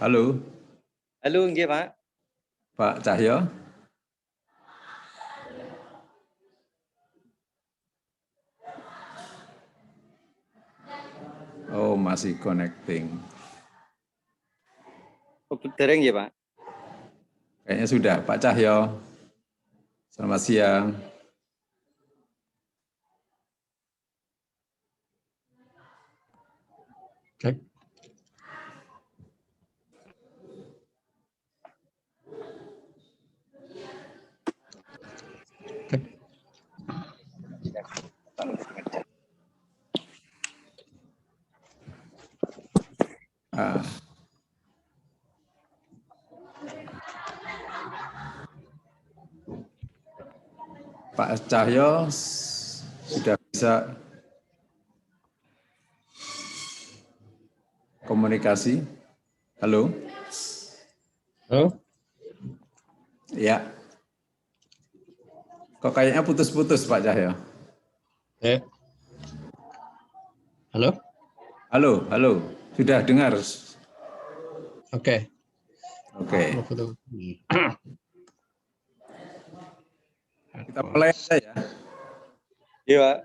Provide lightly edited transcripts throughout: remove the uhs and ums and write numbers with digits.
Halo, Halo, nggih, Pak. Pak Cahyo. Oh, masih connecting. Oh, dereng nggih, Pak. Kayaknya sudah, Pak Cahyo. Selamat siang. Cek. Cek. Ah. Pak Cahyo sudah bisa komunikasi. Halo. Halo. Ya. Kok kayaknya putus-putus, Pak Cahyo? Halo. Halo, halo. Sudah dengar? Oke. Oke. Kita mulai aja ya. Iya, Pak.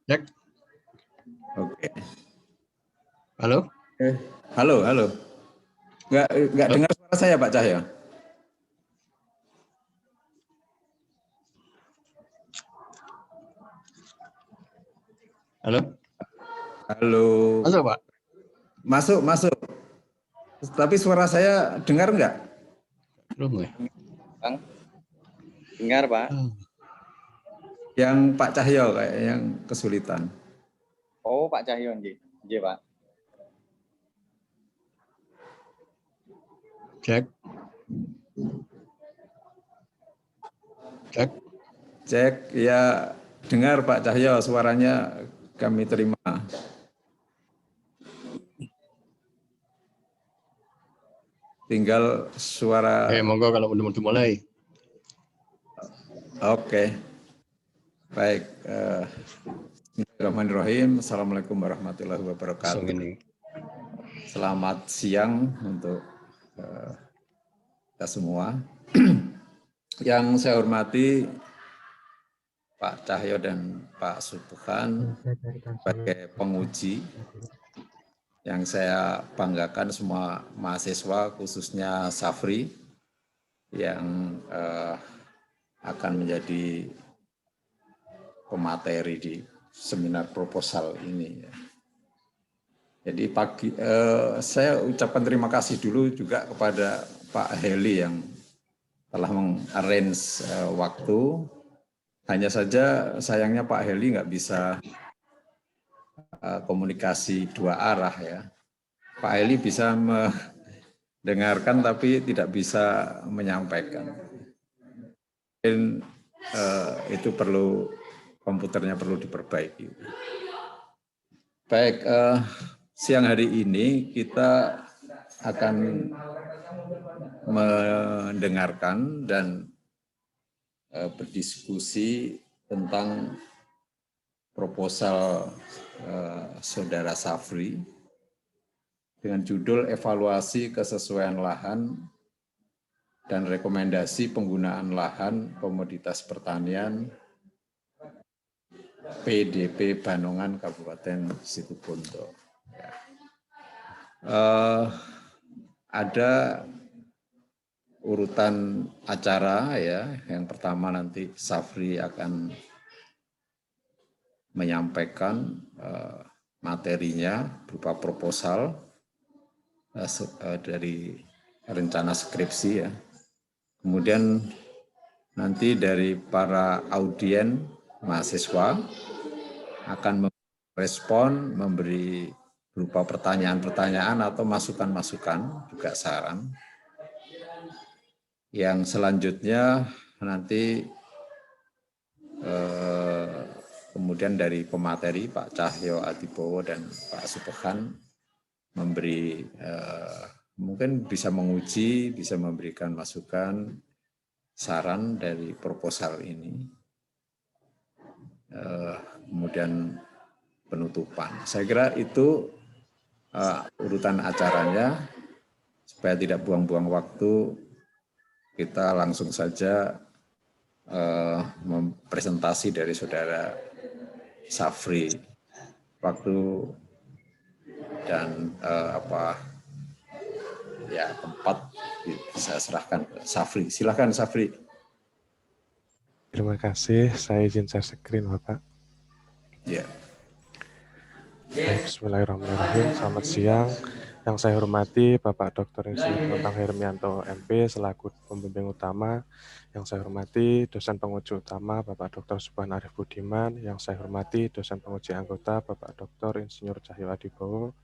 Cek. Oke. Halo. Halo, halo. Nggak dengar suara saya, Pak Cahyo? Halo. Halo. Masuk, Pak? Masuk, masuk. Tapi suara saya dengar nggak? Belum ya? Bang. Dengar, Pak. Yang Pak Cahyo kayak yang kesulitan. Oh, Pak Cahyo nggih. Nggih, Pak. Cek. Cek. Cek, ya dengar Pak Cahyo, suaranya kami terima. Tinggal suara... Monggo kalau udah mau dimulai. Oke. Baik. Bismillahirrahmanirrahim. Assalamualaikum warahmatullahi wabarakatuh. Selamat siang untuk kita semua. Yang saya hormati Pak Cahyo dan Pak Subhan sebagai penguji, yang saya banggakan semua mahasiswa khususnya Safri yang akan menjadi pemateri di seminar proposal ini. Jadi saya ucapkan terima kasih dulu juga kepada Pak Heli yang telah mengarrange waktu. Hanya saja sayangnya Pak Heli nggak bisa komunikasi dua arah ya. Pak Heli bisa mendengarkan tapi tidak bisa menyampaikan. Mungkin itu perlu, komputernya perlu diperbaiki. Baik, siang hari ini kita akan mendengarkan dan berdiskusi tentang proposal Saudara Safri dengan judul Evaluasi Kesesuaian Lahan dan Rekomendasi Penggunaan Lahan Komoditas Pertanian PDP Banongan Kabupaten Situbondo. Ada urutan acara ya. Yang pertama nanti Safri akan menyampaikan materinya berupa proposal dari rencana skripsi ya. Kemudian nanti dari para audien mahasiswa akan merespon, memberi berupa pertanyaan-pertanyaan atau masukan-masukan, juga saran. Yang selanjutnya nanti kemudian dari pemateri Pak Cahyo Adibowo dan Pak Subhan memberi mungkin bisa menguji, bisa memberikan masukan, saran dari proposal ini. Kemudian penutupan. Saya kira itu urutan acaranya. supaya tidak buang-buang waktu, kita langsung saja presentasi dari Saudara Safri. Waktu dan tempat saya serahkan ke Safri. Silakan Safri. Terima kasih. Saya izin share screen, Bapak. Ya. Baik, bismillahirrahmanirrahim. Selamat siang. Yang saya hormati Bapak Dr. Insinyur Bambang Hermianto MP selaku pembimbing utama. Yang saya hormati dosen penguji utama Bapak Dr. Subhan Arif Budiman. Yang saya hormati dosen penguji anggota Bapak Dr. Insinyur Cahyo Adibowo.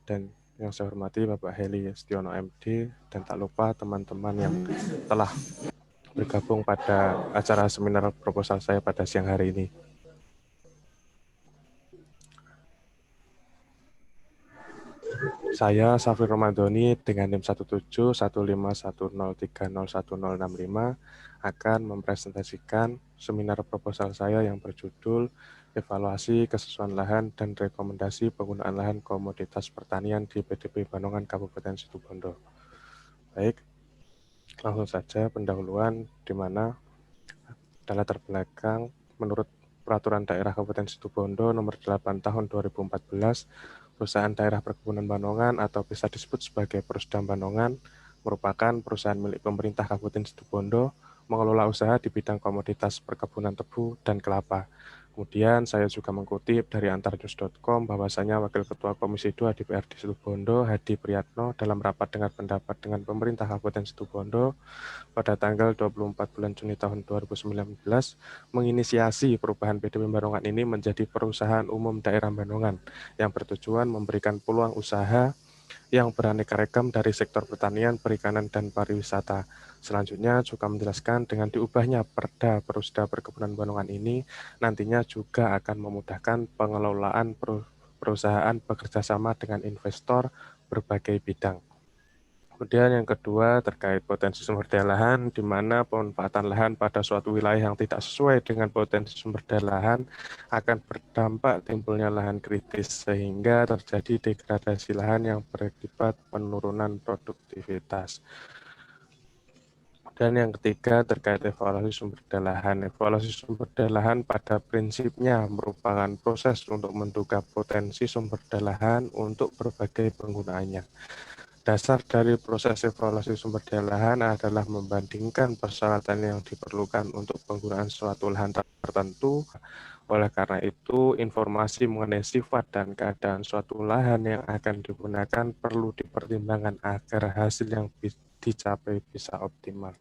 Dan yang saya hormati Bapak Heli Stiono MD. Dan tak lupa teman-teman yang telah bergabung pada acara seminar proposal saya pada siang hari ini. Saya Safri Romadhoni dengan NIM 1715103011065 akan mempresentasikan seminar proposal saya yang berjudul Evaluasi Kesesuaian Lahan dan Rekomendasi Penggunaan Lahan Komoditas Pertanian di PDP Banongan Kabupaten Situbondo. Baik, langsung saja pendahuluan di mana dalam latar belakang menurut Peraturan Daerah Kabupaten Situbondo Nomor 8 Tahun 2014, Perusahaan Daerah Perkebunan Banongan atau bisa disebut sebagai Perusdam Banongan merupakan perusahaan milik pemerintah Kabupaten Situbondo mengelola usaha di bidang komoditas perkebunan tebu dan kelapa. Kemudian saya juga mengutip dari antarnews.com bahwasanya Wakil Ketua Komisi 2 DPRD Situbondo Hadi Priyatno dalam rapat dengar pendapat dengan pemerintah Kabupaten Situbondo pada tanggal 24 bulan Juni tahun 2019 menginisiasi perubahan PDP Banongan ini menjadi perusahaan umum daerah Banongan yang bertujuan memberikan peluang usaha yang beraneka ragam dari sektor pertanian, perikanan, dan pariwisata. Selanjutnya juga menjelaskan dengan diubahnya Perda Perusda Perkebunan Banongan ini nantinya juga akan memudahkan pengelolaan perusahaan bekerjasama dengan investor berbagai bidang. Kemudian yang kedua terkait potensi sumber daya lahan, di mana pemanfaatan lahan pada suatu wilayah yang tidak sesuai dengan potensi sumber daya lahan akan berdampak timbulnya lahan kritis sehingga terjadi degradasi lahan yang berakibat penurunan produktivitas. Dan yang ketiga terkait evaluasi sumber daya lahan. Evaluasi sumber daya lahan pada prinsipnya merupakan proses untuk menduga potensi sumber daya lahan untuk berbagai penggunaannya. Dasar dari proses evaluasi sumber daya lahan adalah membandingkan persyaratan yang diperlukan untuk penggunaan suatu lahan tertentu. Oleh karena itu, informasi mengenai sifat dan keadaan suatu lahan yang akan digunakan perlu dipertimbangkan agar hasil yang dicapai bisa optimal.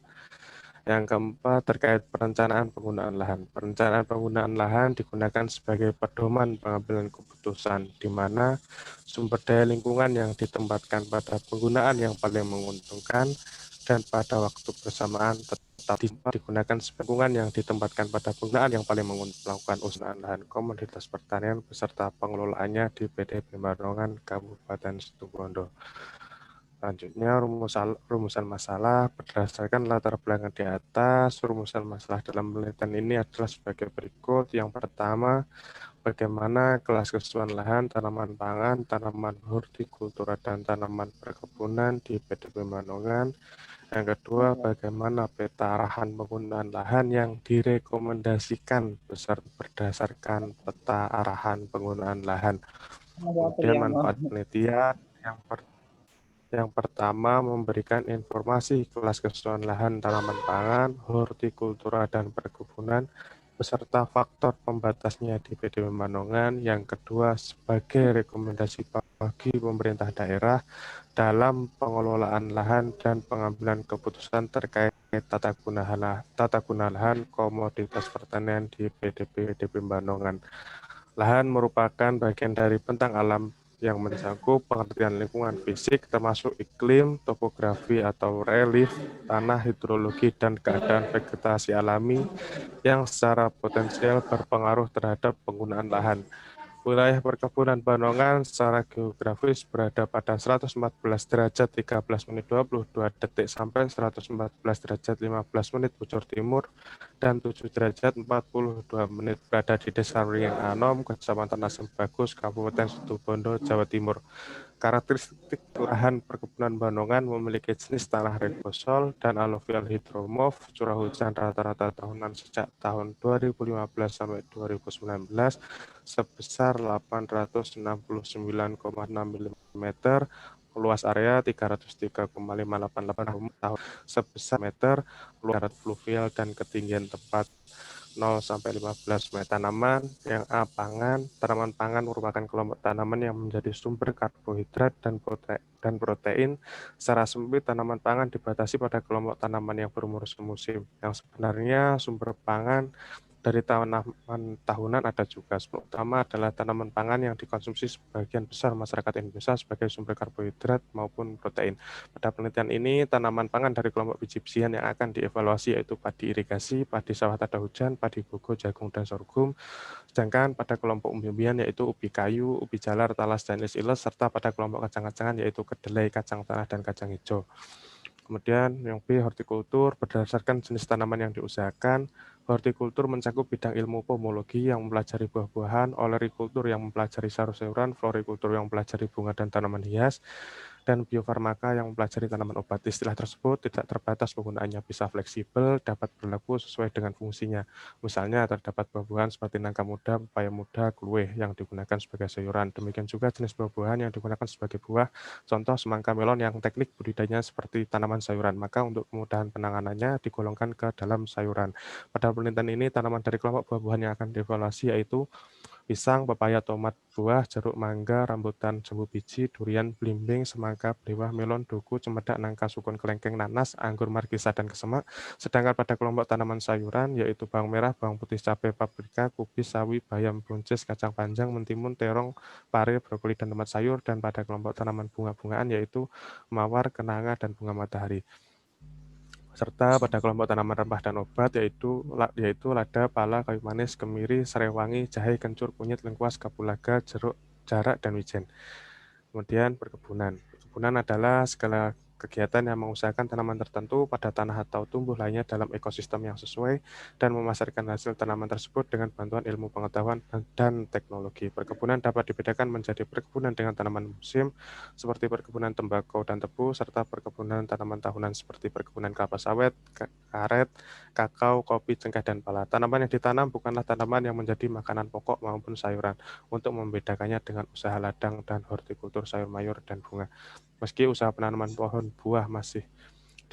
Yang keempat, terkait perencanaan penggunaan lahan. Perencanaan penggunaan lahan digunakan sebagai pedoman pengambilan keputusan, di mana sumber daya lingkungan yang ditempatkan pada penggunaan yang paling menguntungkan dan pada waktu bersamaan tetap digunakan sebagai lingkungan yang ditempatkan pada penggunaan yang paling melakukan usaha lahan komoditas pertanian beserta pengelolaannya di PDP Banongan Kabupaten Situbondo. Selanjutnya, rumusan masalah berdasarkan latar belakang di atas. Rumusan masalah dalam penelitian ini adalah sebagai berikut. Yang pertama, bagaimana kelas kesesuaian lahan, tanaman pangan, tanaman hortikultura, dan tanaman perkebunan di PDP Banongan. Yang kedua, bagaimana peta arahan penggunaan lahan yang direkomendasikan berdasarkan peta arahan penggunaan lahan. Kemudian manfaat penelitian yang pertama, memberikan informasi kelas kesesuaian lahan tanaman pangan, hortikultura, dan perkebunan, beserta faktor pembatasnya di PDP Banongan. Yang kedua, sebagai rekomendasi bagi pemerintah daerah dalam pengelolaan lahan dan pengambilan keputusan terkait tata guna lahan komoditas pertanian di PDP Banongan. Lahan merupakan bagian dari bentang alam yang mencakup pengertian lingkungan fisik termasuk iklim, topografi atau relief, tanah, hidrologi, dan keadaan vegetasi alami yang secara potensial berpengaruh terhadap penggunaan lahan. Wilayah perkebunan Banongan secara geografis berada pada 114 derajat 13 menit 22 detik sampai 114 derajat 15 menit bujur timur dan 7 derajat 42 menit berada di Desa Ringin Anom, Kecamatan Asem Bagus, Kabupaten Situbondo, Jawa Timur. Karakteristik lahan perkebunan Bandungan memiliki jenis tanah regosol dan aluvial hidromorf, curah hujan rata-rata tahunan sejak tahun 2015 sampai 2019 sebesar 869,6 mm, luas area 303,588 tahun sebesar meter, luas fluvial dan ketinggian tempat 0 sampai 15 meter. Tanaman yang A, pangan. Tanaman pangan merupakan kelompok tanaman yang menjadi sumber karbohidrat dan protein. Secara sempit, tanaman pangan dibatasi pada kelompok tanaman yang berumur semusim. Yang sebenarnya sumber pangan dari tanaman tahunan ada juga. Sumber utama adalah tanaman pangan yang dikonsumsi sebagian besar masyarakat Indonesia sebagai sumber karbohidrat maupun protein. Pada penelitian ini, tanaman pangan dari kelompok biji-bijian yang akan dievaluasi yaitu padi irigasi, padi sawah tada hujan, padi bogo, jagung, dan sorghum. Sedangkan pada kelompok umbi-umbian yaitu ubi kayu, ubi jalar, talas, dan iles, serta pada kelompok kacang-kacangan yaitu kedelai, kacang tanah, dan kacang hijau. Kemudian yang B, hortikultur, berdasarkan jenis tanaman yang diusahakan. Hortikultur mencakup bidang ilmu pomologi yang mempelajari buah-buahan, olerikultur yang mempelajari sayur-sayuran, florikultur yang mempelajari bunga dan tanaman hias, dan biofarmaka yang mempelajari tanaman obat. Istilah tersebut tidak terbatas penggunaannya, bisa fleksibel, dapat berlaku sesuai dengan fungsinya. Misalnya terdapat buah-buahan seperti nangka muda, pepaya muda, kluweh yang digunakan sebagai sayuran. Demikian juga jenis buah-buahan yang digunakan sebagai buah, contoh semangka melon yang teknik budidayanya seperti tanaman sayuran. Maka untuk kemudahan penanganannya digolongkan ke dalam sayuran. Pada penelitian ini, tanaman dari kelompok buah-buahan yang akan dievaluasi yaitu pisang, pepaya, tomat, buah, jeruk, mangga, rambutan, jambu biji, durian, belimbing, semangka, belewah, melon, duku, cempedak, nangka, sukun, kelengkeng, nanas, anggur, markisa, dan kesemak. Sedangkan pada kelompok tanaman sayuran yaitu bawang merah, bawang putih, cabai, paprika, kubis, sawi, bayam, buncis, kacang panjang, mentimun, terong, pare, brokoli, dan tomat sayur. Dan pada kelompok tanaman bunga-bungaan yaitu mawar, kenanga, dan bunga matahari. Serta pada kelompok tanaman rempah dan obat yaitu lada, pala, kayu manis, kemiri, serai wangi, jahe, kencur, kunyit, lengkuas, kapulaga, jeruk, jarak, dan wijen. Kemudian perkebunan. Perkebunan adalah segala kegiatan yang mengusahakan tanaman tertentu pada tanah atau tumbuh lainnya dalam ekosistem yang sesuai dan memasarkan hasil tanaman tersebut dengan bantuan ilmu pengetahuan dan teknologi. Perkebunan dapat dibedakan menjadi perkebunan dengan tanaman musim seperti perkebunan tembakau dan tebu, serta perkebunan tanaman tahunan seperti perkebunan kelapa sawit, karet, kakao, kopi, cengkeh, dan pala. Tanaman yang ditanam bukanlah tanaman yang menjadi makanan pokok maupun sayuran, untuk membedakannya dengan usaha ladang dan hortikultur sayur mayur dan bunga. Meski usaha penanaman pohon buah masih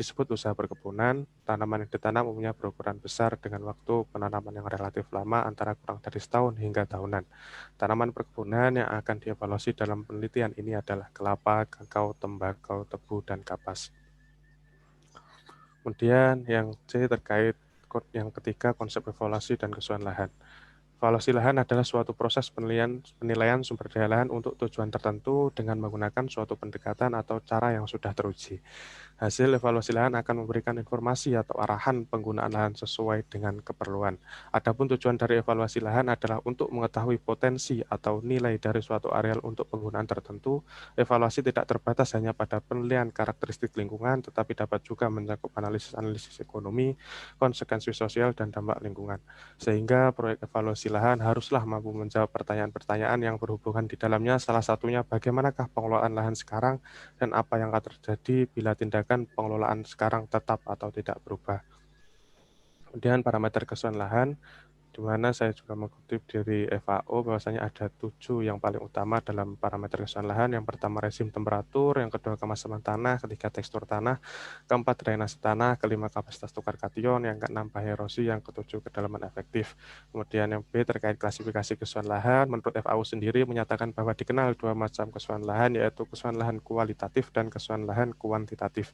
disebut usaha perkebunan, tanaman yang ditanam umumnya berukuran besar dengan waktu penanaman yang relatif lama antara kurang dari setahun hingga tahunan. Tanaman perkebunan yang akan dievaluasi dalam penelitian ini adalah kelapa, kakao, tembakau, tebu, dan kapas. Kemudian yang C terkait yang ketiga, konsep evaluasi dan kesesuaian lahan. Evaluasi lahan adalah suatu proses penilaian sumber daya lahan untuk tujuan tertentu dengan menggunakan suatu pendekatan atau cara yang sudah teruji. Hasil evaluasi lahan akan memberikan informasi atau arahan penggunaan lahan sesuai dengan keperluan. Adapun tujuan dari evaluasi lahan adalah untuk mengetahui potensi atau nilai dari suatu areal untuk penggunaan tertentu. Evaluasi tidak terbatas hanya pada penilaian karakteristik lingkungan, tetapi dapat juga mencakup analisis ekonomi, konsekuensi sosial, dan dampak lingkungan. Sehingga proyek evaluasi lahan haruslah mampu menjawab pertanyaan-pertanyaan yang berhubungan di dalamnya, salah satunya bagaimanakah pengelolaan lahan sekarang dan apa yang akan terjadi bila tindakan pengelolaan sekarang tetap atau tidak berubah. Kemudian parameter kesesuaian lahan, di mana saya juga mengutip dari FAO bahwasanya ada 7 yang paling utama dalam parameter kesesuaian lahan. Yang pertama rezim temperatur, yang kedua kemasan tanah, ketiga tekstur tanah, keempat drainase tanah, kelima kapasitas tukar kation, yang keenam bahaya erosi, yang ketujuh kedalaman efektif. Kemudian yang B terkait klasifikasi kesesuaian lahan, menurut FAO sendiri menyatakan bahwa dikenal 2 macam kesesuaian lahan, yaitu kesesuaian lahan kualitatif dan kesesuaian lahan kuantitatif.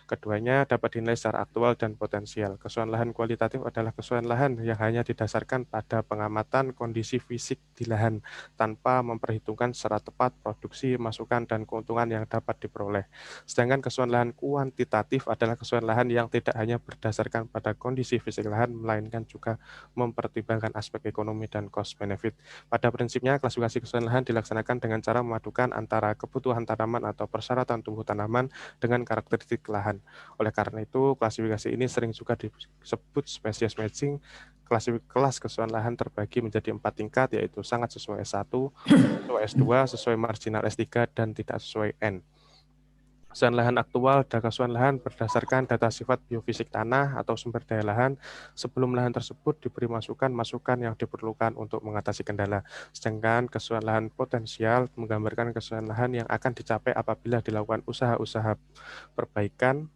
Keduanya dapat dinilai secara aktual dan potensial. Kesesuaian lahan kualitatif adalah kesesuaian lahan yang hanya didasarkan pada pengamatan kondisi fisik di lahan tanpa memperhitungkan secara tepat produksi, masukan, dan keuntungan yang dapat diperoleh. Sedangkan kesesuaian lahan kuantitatif adalah kesesuaian lahan yang tidak hanya berdasarkan pada kondisi fisik lahan, melainkan juga mempertimbangkan aspek ekonomi dan cost benefit. Pada prinsipnya, klasifikasi kesesuaian lahan dilaksanakan dengan cara memadukan antara kebutuhan tanaman atau persyaratan tumbuh tanaman dengan karakteristik lahan. lahan. Oleh karena itu, klasifikasi ini sering juga disebut spesies matching. Kelas kesesuaian lahan terbagi menjadi 4 tingkat, yaitu sangat sesuai S1, sesuai S2, sesuai marginal S3, dan tidak sesuai N. Kesesuaian lahan aktual dan kesesuaian lahan berdasarkan data sifat biofisik tanah atau sumber daya lahan sebelum lahan tersebut diberi masukan yang diperlukan untuk mengatasi kendala. Sedangkan kesesuaian lahan potensial menggambarkan kesesuaian lahan yang akan dicapai apabila dilakukan usaha-usaha perbaikan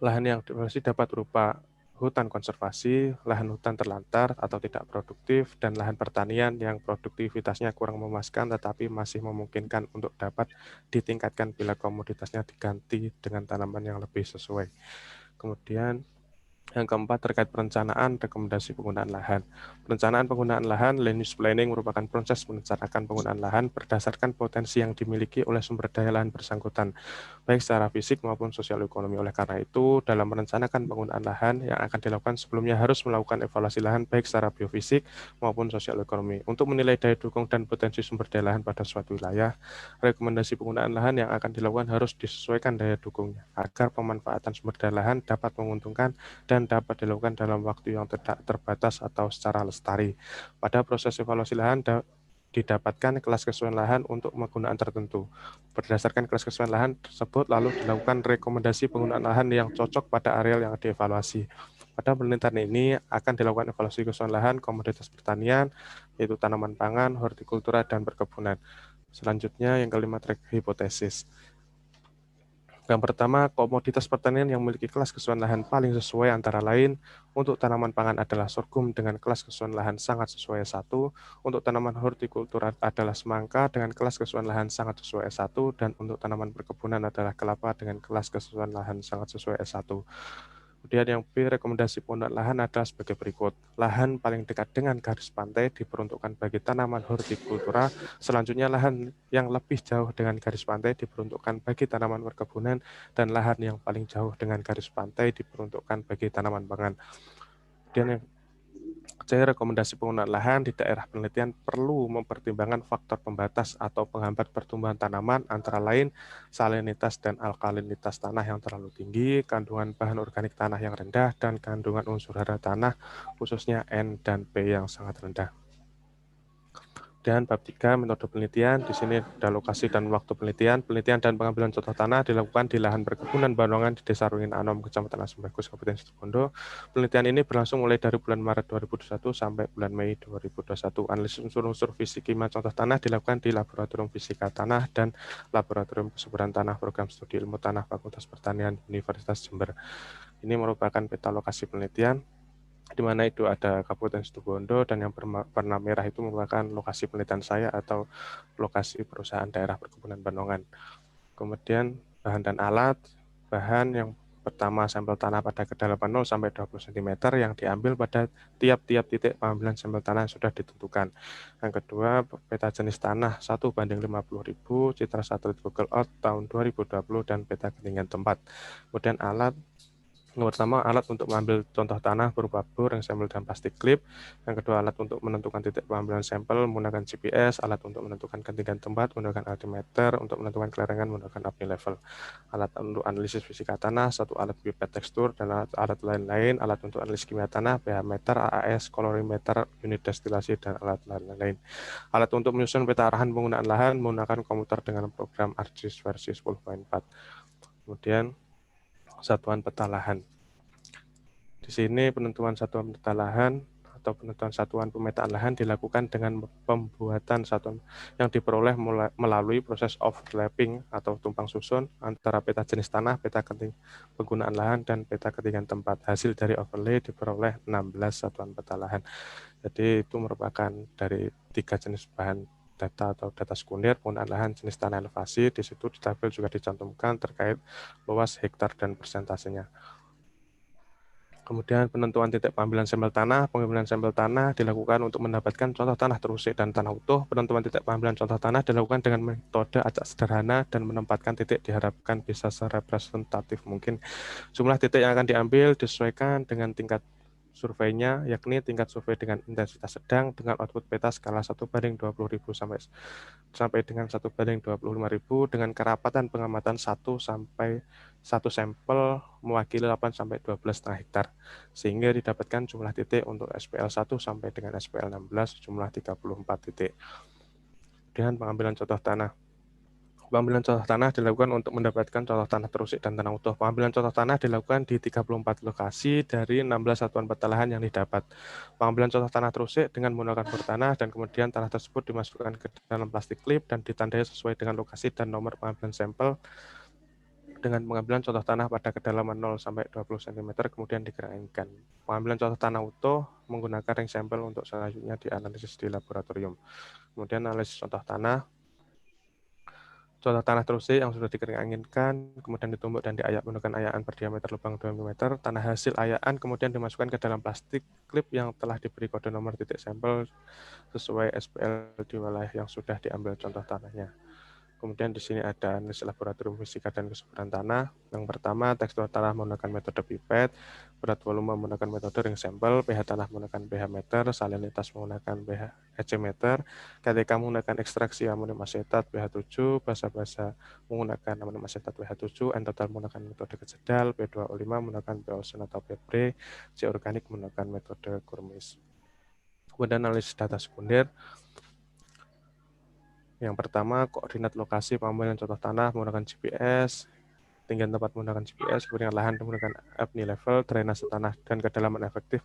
lahan yang masih dapat berupa hutan konservasi, lahan hutan terlantar atau tidak produktif, dan lahan pertanian yang produktivitasnya kurang memuaskan tetapi masih memungkinkan untuk dapat ditingkatkan bila komoditasnya diganti dengan tanaman yang lebih sesuai. Kemudian yang keempat terkait perencanaan rekomendasi penggunaan lahan. Perencanaan penggunaan lahan, land use planning merupakan proses merencanakan penggunaan lahan berdasarkan potensi yang dimiliki oleh sumber daya lahan bersangkutan, baik secara fisik maupun sosial ekonomi. Oleh karena itu, dalam merencanakan penggunaan lahan yang akan dilakukan sebelumnya harus melakukan evaluasi lahan baik secara biofisik maupun sosial ekonomi. Untuk menilai daya dukung dan potensi sumber daya lahan pada suatu wilayah, rekomendasi penggunaan lahan yang akan dilakukan harus disesuaikan daya dukungnya agar pemanfaatan sumber daya lahan dapat menguntungkan dan dapat dilakukan dalam waktu yang tidak terbatas atau secara lestari. Pada proses evaluasi lahan didapatkan kelas kesesuaian lahan untuk penggunaan tertentu. Berdasarkan kelas kesesuaian lahan tersebut lalu dilakukan rekomendasi penggunaan lahan yang cocok pada areal yang dievaluasi. Pada penelitian ini akan dilakukan evaluasi kesesuaian lahan komoditas pertanian, yaitu tanaman pangan, hortikultura, dan perkebunan. Selanjutnya yang kelima, track hipotesis. Yang pertama, komoditas pertanian yang memiliki kelas kesesuaian lahan paling sesuai antara lain untuk tanaman pangan adalah sorghum dengan kelas kesesuaian lahan sangat sesuai S1, untuk tanaman hortikultura adalah semangka dengan kelas kesesuaian lahan sangat sesuai S1, dan untuk tanaman perkebunan adalah kelapa dengan kelas kesesuaian lahan sangat sesuai S1. Kemudian yang B, rekomendasi penggunaan lahan adalah sebagai berikut. Lahan paling dekat dengan garis pantai diperuntukkan bagi tanaman hortikultura. Selanjutnya lahan yang lebih jauh dengan garis pantai diperuntukkan bagi tanaman perkebunan, dan lahan yang paling jauh dengan garis pantai diperuntukkan bagi tanaman pangan. Kemudian yang C, rekomendasi penggunaan lahan di daerah penelitian perlu mempertimbangkan faktor pembatas atau penghambat pertumbuhan tanaman antara lain salinitas dan alkalinitas tanah yang terlalu tinggi, kandungan bahan organik tanah yang rendah, dan kandungan unsur hara tanah khususnya N dan P yang sangat rendah. Dan bab 3, metode penelitian. Di sini ada lokasi dan waktu penelitian. Penelitian dan pengambilan contoh tanah dilakukan di lahan perkebunan Bandongan di Desa Rungin Anom, Kecamatan Asem Bagus, Kabupaten Situbondo. Penelitian ini berlangsung mulai dari bulan Maret 2021 sampai bulan Mei 2021. Analisis unsur-unsur fisik kimia contoh tanah dilakukan di Laboratorium Fisika Tanah dan Laboratorium Kesuburan Tanah Program Studi Ilmu Tanah Fakultas Pertanian Universitas Jember. Ini merupakan peta lokasi penelitian, di mana itu ada Kabupaten Situbondo, dan yang berwarna merah itu merupakan lokasi penelitian saya atau lokasi perusahaan daerah perkebunan Bandongan. Kemudian bahan dan alat. Bahan yang pertama, sampel tanah pada kedalaman 0 sampai 20 cm yang diambil pada tiap-tiap titik pengambilan sampel tanah yang sudah ditentukan. Yang kedua, peta jenis tanah 1:50.000, citra satelit Google Earth tahun 2020, dan peta ketinggian tempat. Kemudian alat. Yang pertama, alat untuk mengambil contoh tanah berupa bor, sampel, dan plastik klip. Yang kedua, alat untuk menentukan titik pengambilan sampel menggunakan GPS, alat untuk menentukan ketinggian tempat menggunakan altimeter, untuk menentukan kelarangan menggunakan api level. Alat untuk analisis fisika tanah, satu alat biped tekstur, dan alat lain-lain, alat untuk analisis kimia tanah, pH meter, AAS, kolorimeter, unit destilasi, dan alat lain-lain. Alat untuk menyusun peta arahan penggunaan lahan menggunakan komputer dengan program ArcGIS versi 10.4. Kemudian satuan peta lahan. Di sini penentuan satuan peta lahan atau penentuan satuan pemetaan lahan dilakukan dengan pembuatan satuan yang diperoleh melalui proses overlapping atau tumpang susun antara peta jenis tanah, peta penggunaan lahan, dan peta ketinggian tempat. Hasil dari overlay diperoleh 16 satuan peta lahan. Jadi itu merupakan dari 3 jenis bahan data atau data sekunder penggunaan lahan jenis tanah elevasi. Di situ di tabel juga dicantumkan terkait luas, hektar, dan persentasenya. Kemudian penentuan titik pengambilan sampel tanah. Pengambilan sampel tanah dilakukan untuk mendapatkan contoh tanah terusik dan tanah utuh. Penentuan titik pengambilan contoh tanah dilakukan dengan metode acak sederhana dan menempatkan titik diharapkan bisa serepresentatif mungkin. Jumlah titik yang akan diambil disesuaikan dengan tingkat surveinya, yakni tingkat survei dengan intensitas sedang dengan output peta skala 1:20.000 sampai dengan 1:25.000 dengan kerapatan pengamatan 1 sampai satu sampel mewakili 8-12 setengah hektar, sehingga didapatkan jumlah titik untuk SPL 1 sampai dengan SPL 16 jumlah 34 titik. Kemudian pengambilan contoh tanah. Pengambilan contoh tanah dilakukan untuk mendapatkan contoh tanah terusik dan tanah utuh. Pengambilan contoh tanah dilakukan di 34 lokasi dari 16 satuan peta lahan yang didapat. Pengambilan contoh tanah terusik dengan menggunakan bertanah dan kemudian tanah tersebut dimasukkan ke dalam plastik klip dan ditandai sesuai dengan lokasi dan nomor pengambilan sampel dengan pengambilan contoh tanah pada kedalaman 0 sampai 20 cm kemudian dikeringkan. Pengambilan contoh tanah utuh menggunakan ring sampel untuk selanjutnya dianalisis di laboratorium. Kemudian analisis contoh tanah terusik yang sudah dikeringkan, kemudian ditumbuk dan diayak menggunakan ayaan berdiameter lubang 2 mm. Tanah hasil ayaan kemudian dimasukkan ke dalam plastik klip yang telah diberi kode nomor titik sampel sesuai SPL di wilayah yang sudah diambil contoh tanahnya. Kemudian di sini ada analisis laboratorium fisika dan kesuburan tanah. Yang pertama, tekstur tanah menggunakan metode pipet, berat volume menggunakan metode ring sampel, pH tanah menggunakan pH meter, salinitas menggunakan pH ecemeter, KTK menggunakan ekstraksi amonium asetat pH 7, basa-basa menggunakan amonium asetat pH 7, N total menggunakan metode kejedal, P2O5 menggunakan POC atau Pebre, C organik menggunakan metode Kurmis. Kemudian analisis data sekunder. Yang pertama, koordinat lokasi pengambilan contoh tanah menggunakan GPS, ketinggian tempat menggunakan GPS, kemudian lahan menggunakan APNI level, drainase tanah dan kedalaman efektif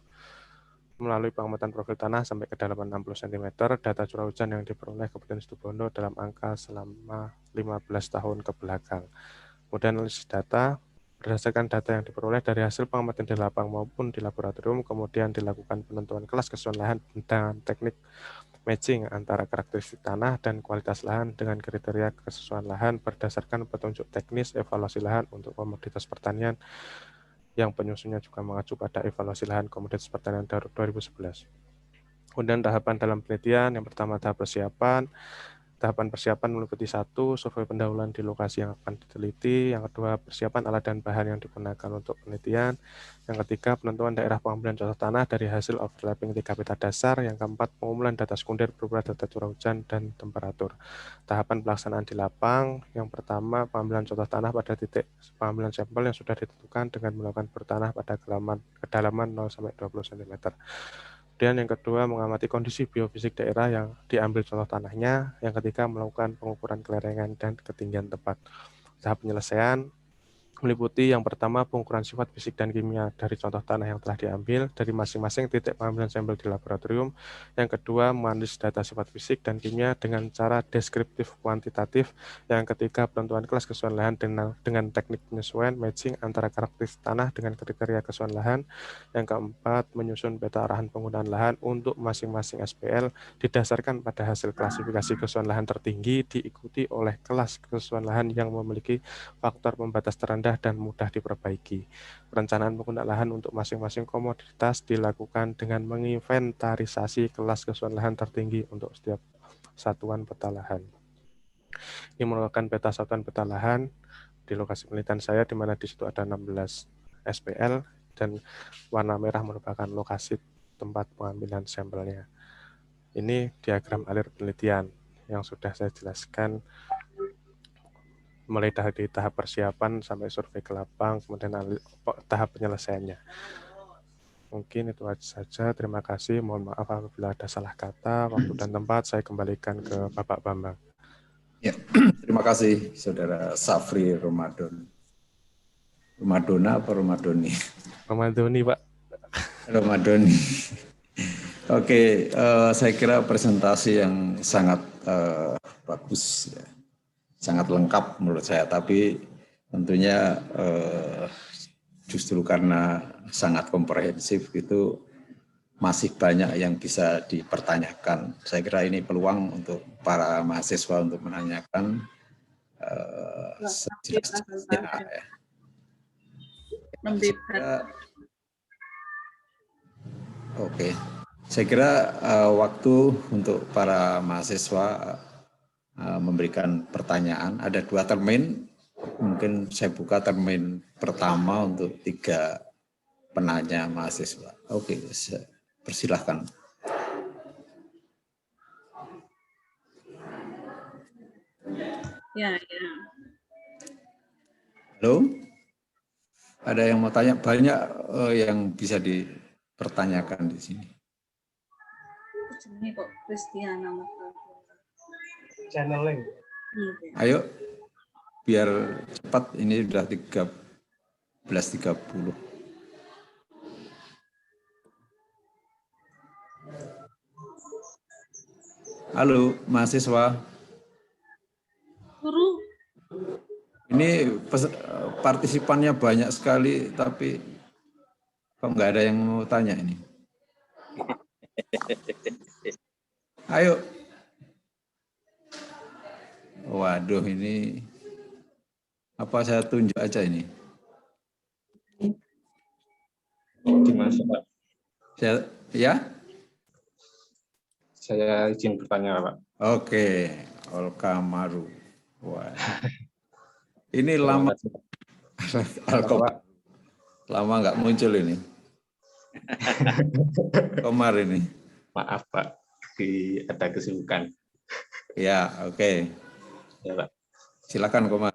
melalui pengamatan profil tanah sampai kedalaman 60 cm, data curah hujan yang diperoleh Kabupaten Situbondo dalam angka selama 15 tahun ke belakang. Kemudian analisis data, berdasarkan data yang diperoleh dari hasil pengamatan di lapang maupun di laboratorium, kemudian dilakukan penentuan kelas kesesuaian lahan dengan teknik matching antara karakteristik tanah dan kualitas lahan dengan kriteria kesesuaian lahan berdasarkan petunjuk teknis evaluasi lahan untuk komoditas pertanian yang penyusunnya juga mengacu pada evaluasi lahan komoditas pertanian 2011. Kemudian tahapan dalam penelitian, yang pertama tahap persiapan. Tahapan persiapan meliputi 1, survei pendahuluan di lokasi yang akan diteliti. Yang kedua, persiapan alat dan bahan yang digunakan untuk penelitian. Yang ketiga, penentuan daerah pengambilan contoh tanah dari hasil overlapping 3 peta dasar. Yang keempat, pengumpulan data sekunder berupa data curah hujan dan temperatur. Tahapan pelaksanaan di lapang. Yang pertama, pengambilan contoh tanah pada titik pengambilan sampel yang sudah ditentukan dengan melakukan bertanah pada kedalaman 0 sampai 20 cm. Kemudian yang kedua, mengamati kondisi biofisik daerah yang diambil contoh tanahnya. Yang ketiga, melakukan pengukuran kelerengan dan ketinggian tempat. Tahap penyelesaian meliputi yang pertama, pengukuran sifat fisik dan kimia dari contoh tanah yang telah diambil dari masing-masing titik pengambilan sampel di laboratorium. Yang kedua, menganalisis data sifat fisik dan kimia dengan cara deskriptif kuantitatif. Yang ketiga, penentuan kelas kesesuaian lahan dengan teknik penyesuaian matching antara karakteristik tanah dengan kriteria kesesuaian lahan. Yang keempat, menyusun peta arahan penggunaan lahan untuk masing-masing SPL didasarkan pada hasil klasifikasi kesesuaian lahan tertinggi diikuti oleh kelas kesesuaian lahan yang memiliki faktor pembatas terendah dan mudah diperbaiki. Perencanaan penggunaan lahan untuk masing-masing komoditas dilakukan dengan menginventarisasi kelas kesesuaian lahan tertinggi untuk setiap satuan peta lahan. Ini merupakan peta satuan peta lahan di lokasi penelitian saya, di mana di situ ada 16 SPL dan warna merah merupakan lokasi tempat pengambilan sampelnya. Ini diagram alir penelitian yang sudah saya jelaskan mulai dari tahap persiapan sampai survei ke lapang, kemudian tahap penyelesaiannya. Mungkin itu saja. Terima kasih. Mohon maaf apabila ada salah kata. Waktu dan tempat saya kembalikan ke Bapak Bambang. Ya, terima kasih Saudara Safri Ramadan. Ramadona apa Ramadoni? Ramadoni, Pak. Ramadoni. Oke, saya kira presentasi yang sangat bagus, ya. Sangat lengkap menurut saya, tapi tentunya justru karena sangat komprehensif itu masih banyak yang bisa dipertanyakan. Saya kira ini peluang untuk para mahasiswa untuk menanyakan sejelas-jelasnya. Ya. Oke, saya kira waktu untuk para mahasiswa memberikan pertanyaan. Ada 2 termin, mungkin saya buka termin pertama untuk 3 penanya mahasiswa. Oke, persilahkan. Ya. Halo? Ada yang mau tanya? Banyak yang bisa dipertanyakan di sini. Jenenge kok Kristiana Mekar. Channeling. Ayo, biar cepat. Ini sudah 13.30. Halo, mahasiswa. Guru, Ini partisipannya banyak sekali, tapi kok nggak ada yang mau tanya ini? Ayo. Waduh, ini apa saya tunjuk aja ini? Gimana sih, Pak? Ya? Saya izin bertanya, Pak. Oke, Olka Maru. Wah. Ini Terima lama, kasih. Pak. Lama nggak muncul ini. Komar ini. Maaf, Pak. Ada kesibukan. Ya, oke. Ya, Pak. Silakan Komar.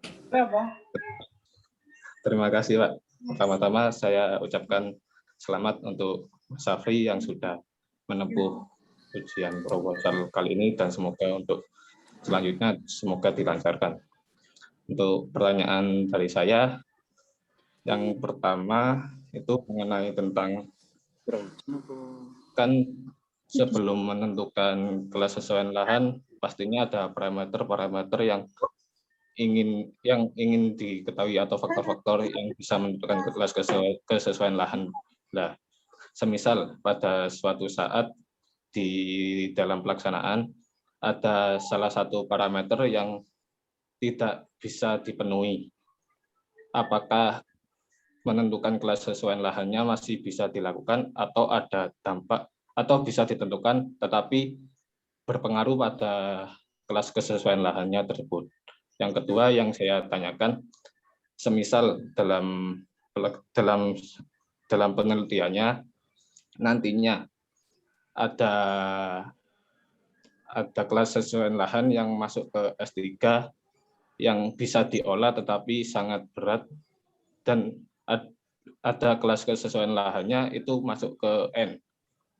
Terima kasih, Pak. Pertama-tama saya ucapkan selamat untuk Mas Safri yang sudah menempuh ujian proposal kali ini dan semoga untuk selanjutnya semoga dilancarkan. Untuk pertanyaan dari saya, yang pertama itu mengenai tentang kan sebelum menentukan kesesuaian lahan pastinya ada parameter-parameter yang ingin diketahui atau faktor-faktor yang bisa menentukan kesesuaian lahan. Nah, semisal pada suatu saat di dalam pelaksanaan ada salah satu parameter yang tidak bisa dipenuhi. Apakah menentukan kesesuaian lahannya masih bisa dilakukan atau ada dampak atau bisa ditentukan tetapi berpengaruh pada kelas kesesuaian lahannya tersebut. Yang kedua yang saya tanyakan, semisal dalam penelitiannya nantinya ada kelas kesesuaian lahan yang masuk ke S3 yang bisa diolah tetapi sangat berat dan ada kelas kesesuaian lahannya itu masuk ke N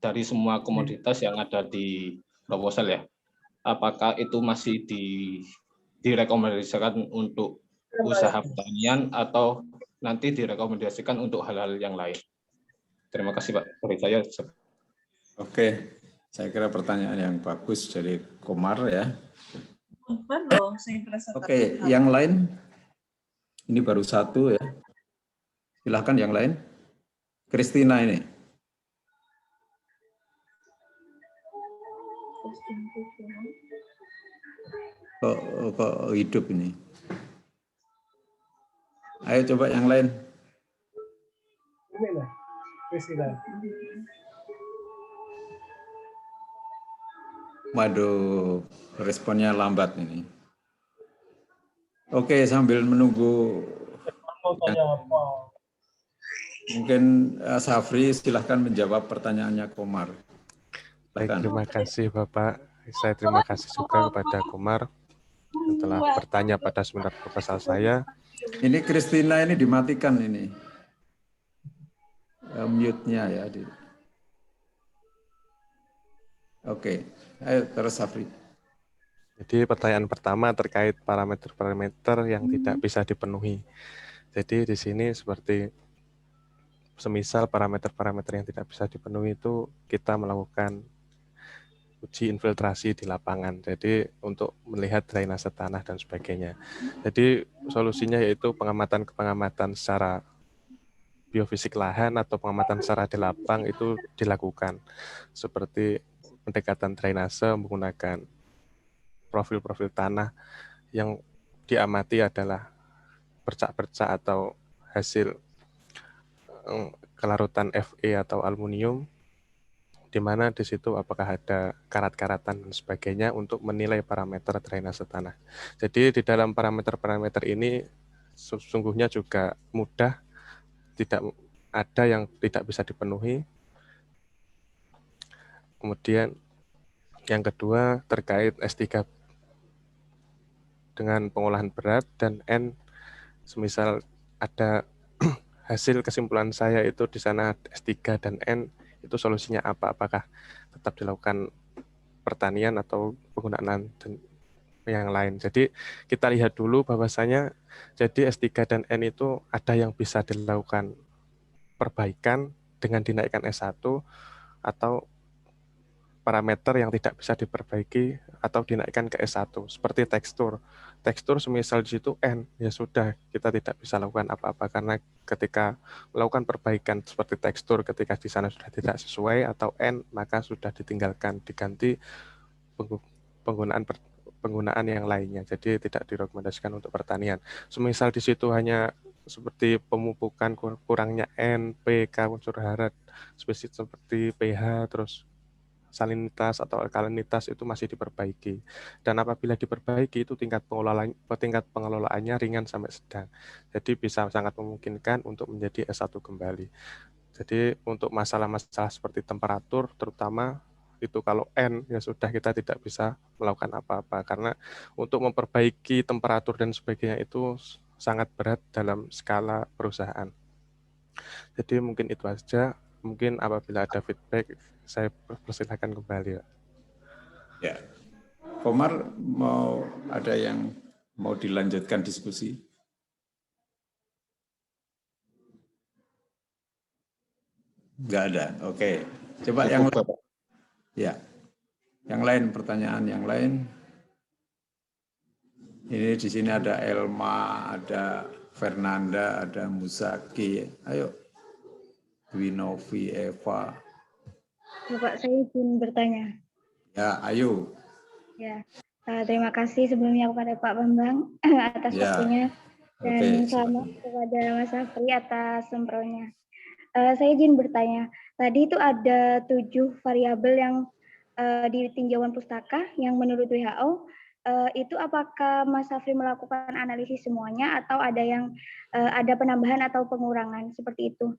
dari semua komoditas yang ada di proposal ya. Apakah itu masih direkomendasikan untuk usaha pertanian atau nanti direkomendasikan untuk hal-hal yang lain? Terima kasih, Pak. Dari saya. Oke, saya kira pertanyaan yang bagus dari Komar ya. Oke, yang lain? Ini baru satu ya. Silahkan yang lain. Kristina ini. Kok hidup ini? Ayo coba yang lain. Ini lah, Priscila. Waduh, responnya lambat ini. Oke, sambil menunggu. Mungkin Safri silahkan menjawab pertanyaannya Komar. Baik, terima kasih Bapak. Saya terima kasih juga kepada Komar yang telah bertanya pada seminar proposal saya. Ini Kristina ini dimatikan ini. Mute-nya ya. Oke, ayo terus Safri. Jadi pertanyaan pertama terkait parameter-parameter yang tidak bisa dipenuhi. Jadi di sini seperti semisal parameter-parameter yang tidak bisa dipenuhi itu kita melakukan uji infiltrasi di lapangan. Jadi untuk melihat drainase tanah dan sebagainya. Jadi solusinya yaitu pengamatan secara biofisik lahan atau pengamatan secara di lapang itu dilakukan. Seperti pendekatan drainase menggunakan profil-profil tanah yang diamati adalah bercak-bercak atau hasil kelarutan Fe atau aluminium, di mana di situ apakah ada karat-karatan dan sebagainya untuk menilai parameter drainase tanah. Jadi di dalam parameter-parameter ini sesungguhnya juga mudah, tidak ada yang tidak bisa dipenuhi. Kemudian yang kedua terkait S3 dengan pengolahan berat dan N semisal ada hasil kesimpulan saya itu di sana S3 dan N itu solusinya apa? Apakah tetap dilakukan pertanian atau penggunaan yang lain. Jadi kita lihat dulu bahwasanya jadi S3 dan N itu ada yang bisa dilakukan perbaikan dengan dinaikkan S1 atau parameter yang tidak bisa diperbaiki atau dinaikkan ke S1 seperti tekstur. Tekstur semisal di situ N, ya sudah kita tidak bisa lakukan apa-apa karena ketika melakukan perbaikan seperti tekstur ketika di sana sudah tidak sesuai atau N maka sudah ditinggalkan diganti penggunaan yang lainnya. Jadi tidak direkomendasikan untuk pertanian. Semisal di situ hanya seperti pemupukan kurangnya N, P, K unsur hara, spesies seperti pH terus salinitas atau alkalinitas itu masih diperbaiki. Dan apabila diperbaiki itu tingkat pengelolaannya ringan sampai sedang. Jadi bisa sangat memungkinkan untuk menjadi S1 kembali. Jadi untuk masalah-masalah seperti temperatur terutama itu kalau N ya sudah kita tidak bisa melakukan apa-apa karena untuk memperbaiki temperatur dan sebagainya itu sangat berat dalam skala perusahaan. Jadi mungkin itu saja. Mungkin apabila ada feedback saya persilakan kembali, Pak. Ya, Komar mau ada yang mau dilanjutkan diskusi? Enggak ada. Oke. Coba yang lain. Ya. Yang lain, pertanyaan yang lain. Ini di sini ada Elma, ada Fernanda, ada Musaki. Ayo. Winovi, Eva. Bapak, saya izin bertanya. Ya, ayo. Ya, terima kasih sebelumnya kepada Pak Bambang atas waktunya dan selamat kepada Mas Safri atas sempronya. Saya izin bertanya. Tadi itu ada 7 variabel yang di tinjauan pustaka yang menurut WHO itu apakah Mas Safri melakukan analisis semuanya atau ada yang ada penambahan atau pengurangan seperti itu?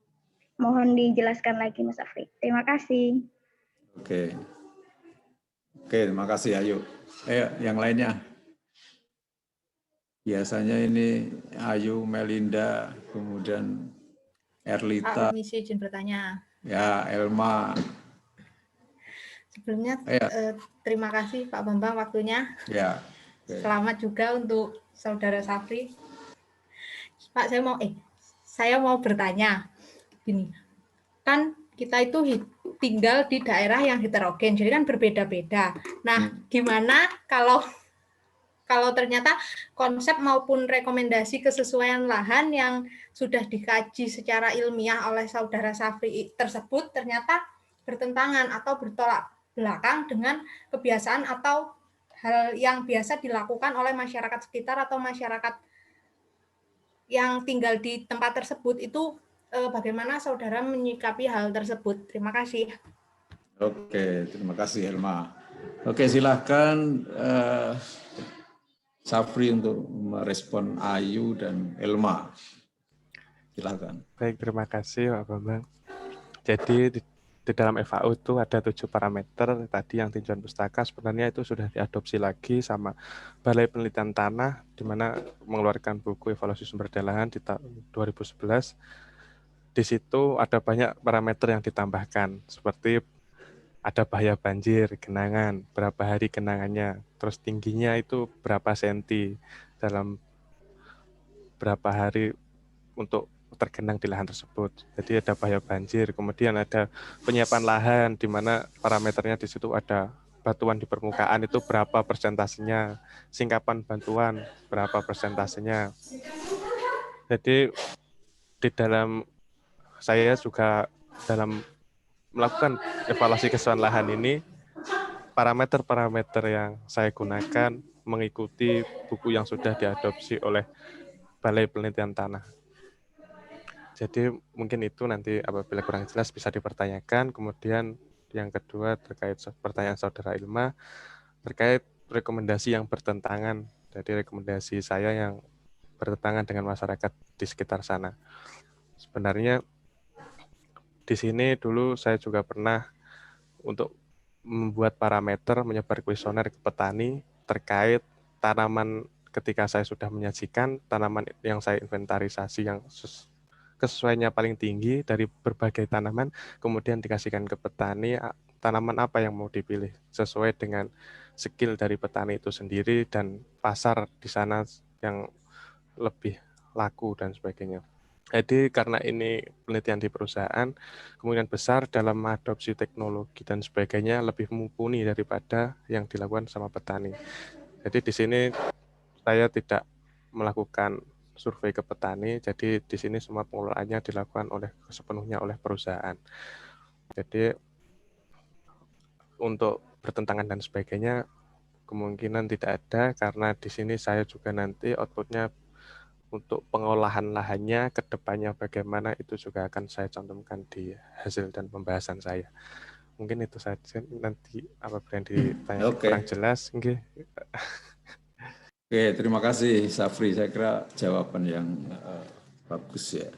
Mohon dijelaskan lagi Mas Safri. Terima kasih. Oke, terima kasih. Ayo, yang lainnya. Biasanya ini Ayu, Melinda, kemudian Erlita. Pak, misi izin bertanya. Ya, Elma. Sebelumnya terima kasih Pak Bambang waktunya. Ya. Selamat juga untuk Saudara Safri. Pak, saya mau bertanya. Gini, kan kita itu tinggal di daerah yang heterogen, jadi kan berbeda-beda. Nah, gimana kalau ternyata konsep maupun rekomendasi kesesuaian lahan yang sudah dikaji secara ilmiah oleh Saudara Safri tersebut ternyata bertentangan atau bertolak belakang dengan kebiasaan atau hal yang biasa dilakukan oleh masyarakat sekitar atau masyarakat yang tinggal di tempat tersebut itu bagaimana saudara menyikapi hal tersebut? Terima kasih. Oke, terima kasih Elma. Oke, silahkan Safri untuk merespon Ayu dan Elma. Silakan. Baik, terima kasih Pak Bambang. Jadi di dalam FAO itu ada 7 parameter tadi yang tinjauan pustaka sebenarnya itu sudah diadopsi lagi sama Balai Penelitian Tanah di mana mengeluarkan buku evaluasi sumber daya lahan di tahun 2011. Di situ ada banyak parameter yang ditambahkan seperti ada bahaya banjir, genangan, berapa hari genangannya, terus tingginya itu berapa senti dalam berapa hari untuk tergenang di lahan tersebut. Jadi ada bahaya banjir, kemudian ada penyiapan lahan di mana parameternya di situ ada batuan di permukaan itu berapa persentasenya, singkapan bantuan berapa persentasenya. Jadi di dalam saya juga dalam melakukan evaluasi kesesuaian lahan ini, parameter-parameter yang saya gunakan mengikuti buku yang sudah diadopsi oleh Balai Penelitian Tanah. Jadi mungkin itu nanti apabila kurang jelas bisa dipertanyakan. Kemudian yang kedua terkait pertanyaan Saudara Ilma, terkait rekomendasi yang bertentangan. Jadi rekomendasi saya yang bertentangan dengan masyarakat di sekitar sana. Sebenarnya di sini dulu saya juga pernah untuk membuat parameter menyebar kuesioner ke petani terkait tanaman ketika saya sudah menyajikan tanaman yang saya inventarisasi yang kesesuaiannya paling tinggi dari berbagai tanaman, kemudian dikasihkan ke petani tanaman apa yang mau dipilih sesuai dengan skill dari petani itu sendiri dan pasar di sana yang lebih laku dan sebagainya. Jadi karena ini penelitian di perusahaan, kemungkinan besar dalam mengadopsi teknologi dan sebagainya lebih mumpuni daripada yang dilakukan sama petani. Jadi di sini saya tidak melakukan survei ke petani, jadi di sini semua pengelolaannya dilakukan sepenuhnya oleh perusahaan. Jadi untuk bertentangan dan sebagainya kemungkinan tidak ada, karena di sini saya juga nanti outputnya untuk pengolahan lahannya ke depannya bagaimana itu juga akan saya cantumkan di hasil dan pembahasan saya. Mungkin itu saja, nanti apabila yang ditanya kurang jelas. Okay. Oke, terima kasih Safri. Saya kira jawaban yang bagus ya.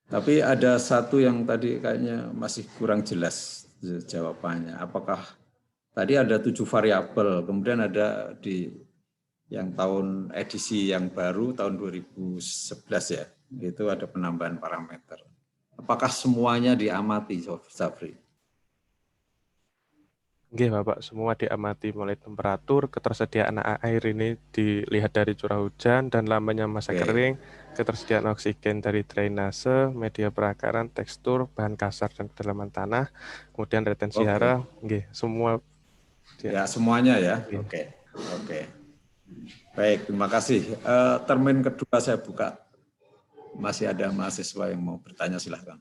Tapi ada satu yang tadi kayaknya masih kurang jelas jawabannya. Apakah tadi ada 7 variabel, kemudian ada di yang tahun edisi yang baru tahun 2011 ya, itu ada penambahan parameter. Apakah semuanya diamati, Safri? Nggih, Bapak, semua diamati mulai temperatur, ketersediaan air ini dilihat dari curah hujan dan lamanya masa kering, ketersediaan oksigen dari drainase, media perakaran, tekstur, bahan kasar dan kedalaman tanah, kemudian retensi hara, nggih, semua. Ya, semuanya ya. Oke. Baik, terima kasih. Termin kedua saya buka. Masih ada mahasiswa yang mau bertanya, silahkan.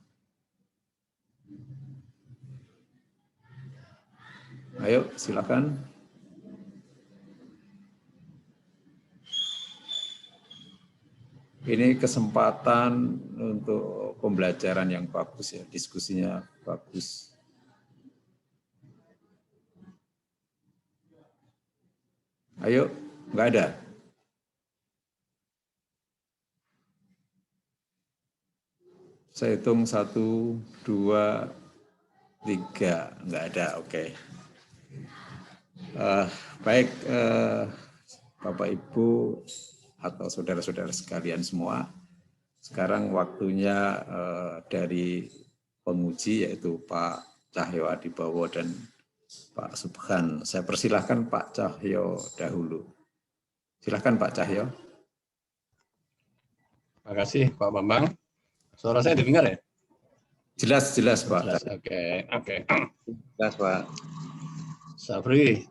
Ayo, silakan. Ini kesempatan untuk pembelajaran yang bagus ya, diskusinya bagus. Ayo, enggak ada. Saya hitung 1, 2, 3, enggak ada. Oke. Baik, Bapak Ibu atau saudara-saudara sekalian semua, sekarang waktunya dari penguji yaitu Pak Cahyo Adibowo dan Pak Subhan. Saya persilahkan Pak Cahyo dahulu. Silahkan Pak Cahyo. Terima kasih Pak Bambang. Suara saya didengar ya? Jelas Pak. Jelas. Oke. Jelas Pak. Safri,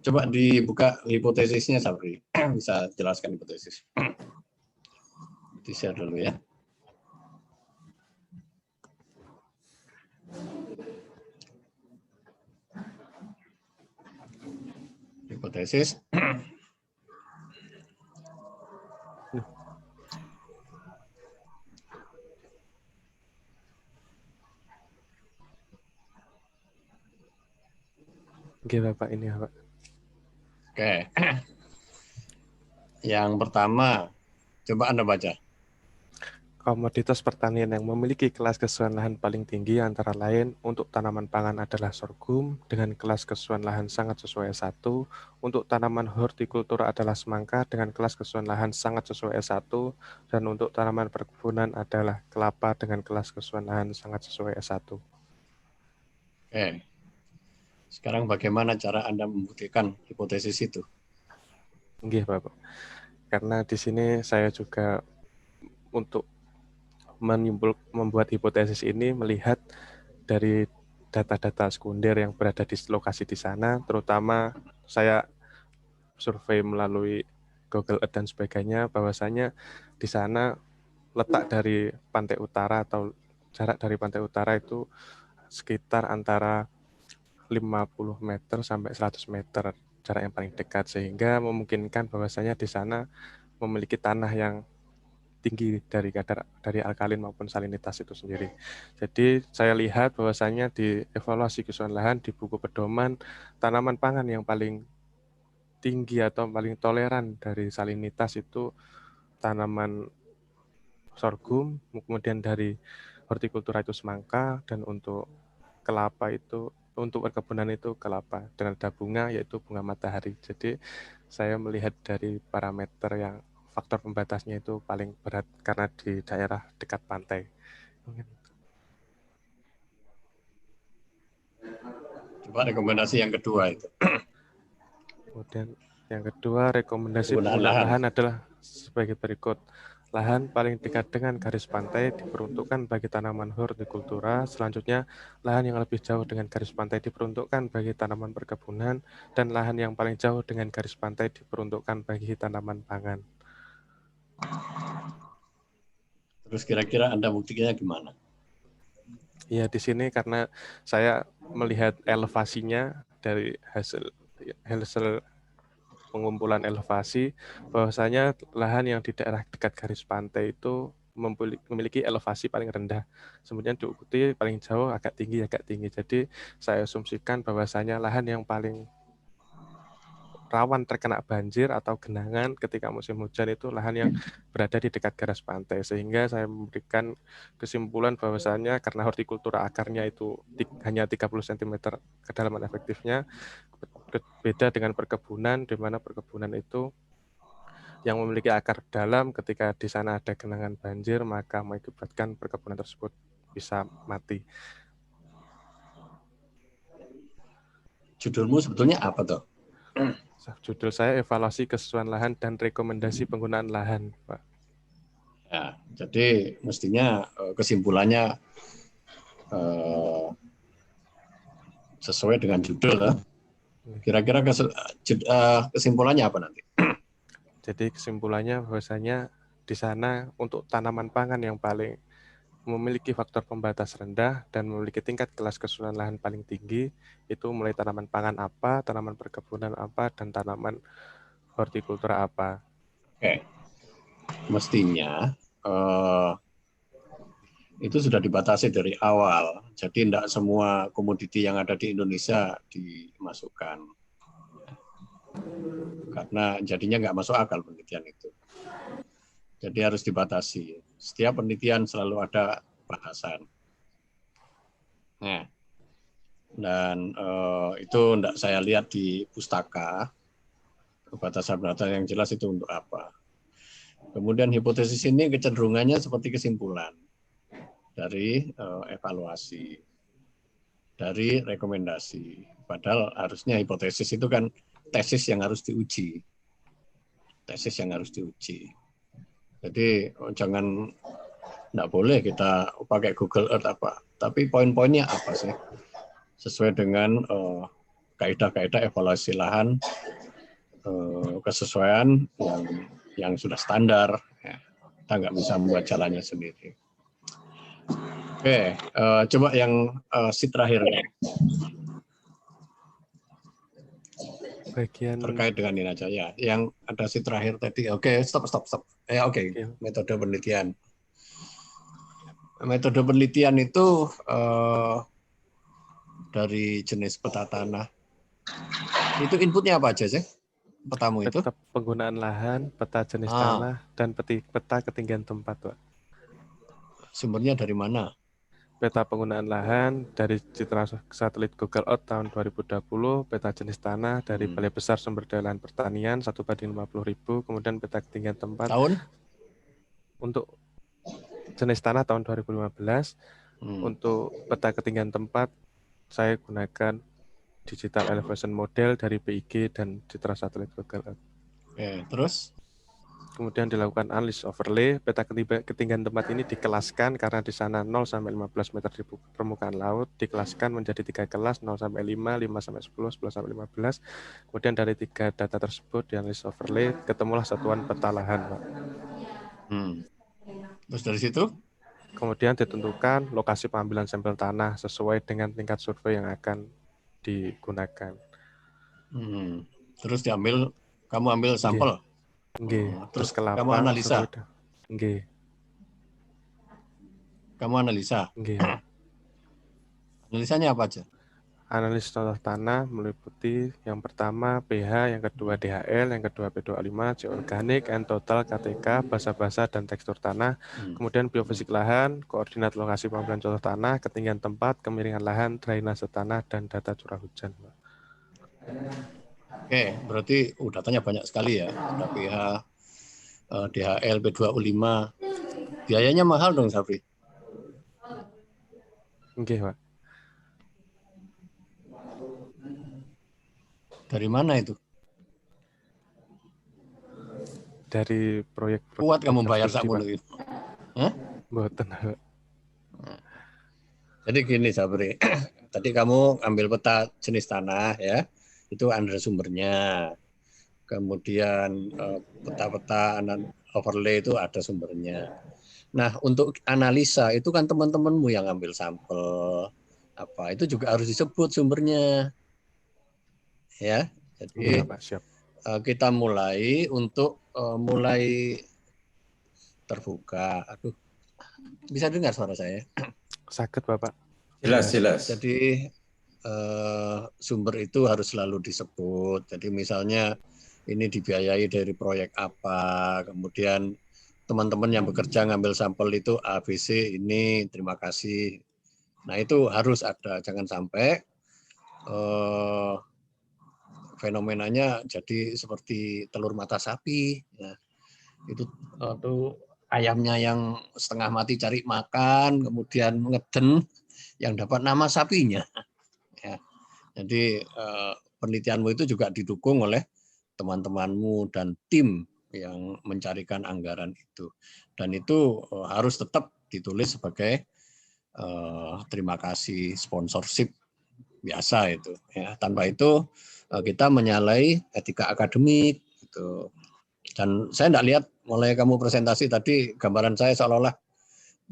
coba dibuka hipotesisnya Safri. Bisa jelaskan hipotesis. Di-share dulu ya. Hipotesis. Oke, Bapak, ini ya, Pak. Oke. Yang pertama, coba Anda baca. Komoditas pertanian yang memiliki kelas kesesuaian lahan paling tinggi antara lain untuk tanaman pangan adalah sorghum dengan kelas kesesuaian lahan sangat sesuai S1, untuk tanaman hortikultura adalah semangka dengan kelas kesesuaian lahan sangat sesuai S1, dan untuk tanaman perkebunan adalah kelapa dengan kelas kesesuaian lahan sangat sesuai S1. Oke. Sekarang bagaimana cara Anda membuktikan hipotesis itu? Nggih, Bapak. Karena di sini saya juga untuk membuat hipotesis ini melihat dari data-data sekunder yang berada di lokasi di sana, terutama saya survei melalui Google Earth dan sebagainya, bahwasanya di sana letak dari pantai utara atau jarak dari pantai utara itu sekitar antara 50 meter sampai 100 meter jarak yang paling dekat, sehingga memungkinkan bahwasanya di sana memiliki tanah yang tinggi dari kadar dari alkalin maupun salinitas itu sendiri. Jadi saya lihat bahwasanya di evaluasi kesesuaian lahan di buku pedoman tanaman pangan yang paling tinggi atau paling toleran dari salinitas itu tanaman sorghum, kemudian dari hortikultura itu semangka, dan untuk kelapa itu, untuk perkebunan itu kelapa, dan ada bunga yaitu bunga matahari. Jadi saya melihat dari parameter yang faktor pembatasnya itu paling berat karena di daerah dekat pantai. Mungkin. Coba rekomendasi yang kedua itu. Kemudian yang kedua, rekomendasi Penggunaan penggunaan lahan. lahan adalah sebagai berikut. Lahan paling dekat dengan garis pantai diperuntukkan bagi tanaman hortikultura. Selanjutnya, lahan yang lebih jauh dengan garis pantai diperuntukkan bagi tanaman perkebunan, dan lahan yang paling jauh dengan garis pantai diperuntukkan bagi tanaman pangan. Terus kira-kira Anda buktikannya gimana? Ya, di sini karena saya melihat elevasinya dari hasil pengumpulan elevasi, bahwasanya lahan yang di daerah dekat garis pantai itu memiliki elevasi paling rendah. Kemudian diikuti paling jauh agak tinggi. Jadi saya asumsikan bahwasanya lahan yang paling rawan terkena banjir atau genangan ketika musim hujan itu lahan yang berada di dekat garis pantai. Sehingga saya memberikan kesimpulan bahwasanya karena hortikultura akarnya itu hanya 30 cm kedalaman efektifnya, beda dengan perkebunan, di mana perkebunan itu yang memiliki akar dalam, ketika di sana ada genangan banjir, maka mengakibatkan perkebunan tersebut bisa mati. Judulmu sebetulnya apa tuh? Judul saya evaluasi kesesuaian lahan dan rekomendasi penggunaan lahan, Pak. Ya, jadi mestinya kesimpulannya sesuai dengan judul. Kira-kira kesimpulannya apa nanti? Jadi kesimpulannya bahwasanya di sana untuk tanaman pangan yang paling memiliki faktor pembatas rendah dan memiliki tingkat kelas kesulitan lahan paling tinggi, itu mulai tanaman pangan apa, tanaman perkebunan apa, dan tanaman hortikultura apa. Oke. Mestinya itu sudah dibatasi dari awal. Jadi tidak semua komoditi yang ada di Indonesia dimasukkan. Karena jadinya nggak masuk akal penelitian itu. Jadi harus dibatasi. Setiap penelitian selalu ada batasan. Nah, dan itu tidak saya lihat di pustaka. Batasan-batasan yang jelas itu untuk apa. Kemudian hipotesis ini kecenderungannya seperti kesimpulan dari evaluasi, dari rekomendasi. Padahal harusnya hipotesis itu kan tesis yang harus diuji. Tesis yang harus diuji. Jadi jangan, tidak boleh kita pakai Google Earth apa. Tapi poin-poinnya apa sih? Sesuai dengan kaidah-kaidah evaluasi lahan, kesesuaian yang sudah standar. Ya, kita nggak bisa membuat jalannya sendiri. Oke, coba yang sheet terakhir. Bagian terkait dengan ini aja ya. Yang ada sheet terakhir tadi. Oke, stop. Oke. Metode penelitian. Metode penelitian itu dari jenis peta tanah. Itu inputnya apa aja sih? Petamu itu? Peta penggunaan lahan, peta jenis tanah, dan peta ketinggian tempat, Pak. Sumbernya dari mana? Peta penggunaan lahan dari citra satelit Google Earth tahun 2020, peta jenis tanah dari Balai Besar Sumber Daya Lahan Pertanian 1/50.000, kemudian peta ketinggian tempat. Tahun? Untuk jenis tanah tahun 2015, untuk peta ketinggian tempat saya gunakan digital elevation model dari PIG dan citra satelit Google Earth. Oke, terus? Kemudian dilakukan analisis overlay. Peta ketinggian tempat ini dikelaskan karena di sana 0 sampai 15 meter di permukaan laut, dikelaskan menjadi 3 kelas, 0 sampai 5, 5 sampai 10, 10 sampai 15. Kemudian dari 3 data tersebut dianalisis overlay, ketemulah satuan peta lahan, Pak. Terus dari situ? Kemudian ditentukan lokasi pengambilan sampel tanah sesuai dengan tingkat survei yang akan digunakan. Terus kamu ambil sampel? Terus kelapa, kamu analisa? Kamu analisa? Analisanya apa aja? Analisis contoh tanah meliputi yang pertama pH, yang kedua DHL, yang kedua P2O5, C organik, N total, KTK, basa-basa, dan tekstur tanah. Kemudian biofisik lahan, koordinat lokasi pengambilan contoh tanah, ketinggian tempat, kemiringan lahan, drainase tanah, dan data curah hujan. Oke, berarti datanya banyak sekali ya. Ada pH, DHL, P2U5. Biayanya mahal dong, Safri. Oke, Pak. Dari mana itu? Dari proyek. Kuat kamu bayar sakmono itu. Hah? Mboten. Jadi gini, Sabri. Tadi kamu ambil peta jenis tanah ya. Itu under sumbernya. Kemudian peta-peta overlay itu ada sumbernya. Nah, untuk analisa itu kan teman-temanmu yang ambil sampel apa itu juga harus disebut sumbernya. Ya. Jadi Ya, Pak, siap. Kita mulai untuk mulai terbuka. Aduh, bisa dengar suara saya? Sakit, Bapak. Jelas. Jadi sumber itu harus selalu disebut. Jadi misalnya ini dibiayai dari proyek apa, kemudian teman-teman yang bekerja ngambil sampel itu ABC ini, terima kasih. Nah itu harus ada, jangan sampai fenomenanya jadi seperti telur mata sapi. Ya. Itu ayamnya yang setengah mati cari makan, kemudian ngeden, yang dapat nama sapinya. Ya. Jadi penelitianmu itu juga didukung oleh teman-temanmu dan tim yang mencarikan anggaran itu. Dan itu harus tetap ditulis sebagai terima kasih sponsorship biasa itu. Ya. Tanpa itu kita menyalahi etika akademik. Gitu. Dan saya tidak lihat mulai kamu presentasi tadi gambaran saya seolah-olah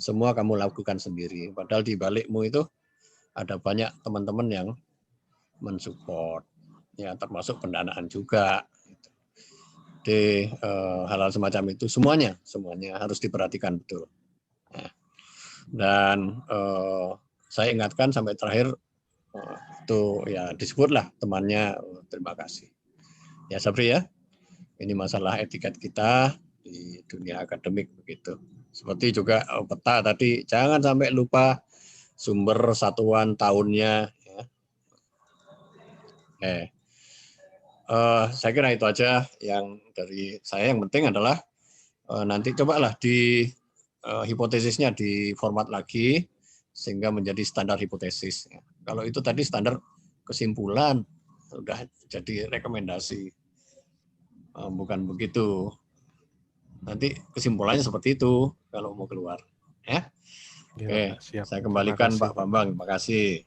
semua kamu lakukan sendiri. Padahal di balikmu itu ada banyak teman-teman yang mensupport, ya termasuk pendanaan juga. Jadi hal-hal semacam itu semuanya harus diperhatikan betul. Ya. Dan saya ingatkan sampai terakhir itu ya disebutlah temannya terima kasih. Ya Sabri ya, ini masalah etiket kita di dunia akademik begitu. Seperti juga peta tadi, jangan sampai lupa sumber satuan tahunnya. Ya. Saya kira itu aja yang dari saya. Yang penting adalah nanti cobalah di hipotesisnya di format lagi sehingga menjadi standar hipotesis. Kalau itu tadi standar kesimpulan sudah jadi rekomendasi, bukan begitu. Nanti kesimpulannya seperti itu kalau mau keluar. Ya. Oke, siap. saya kembalikan Pak Bambang. Terima kasih.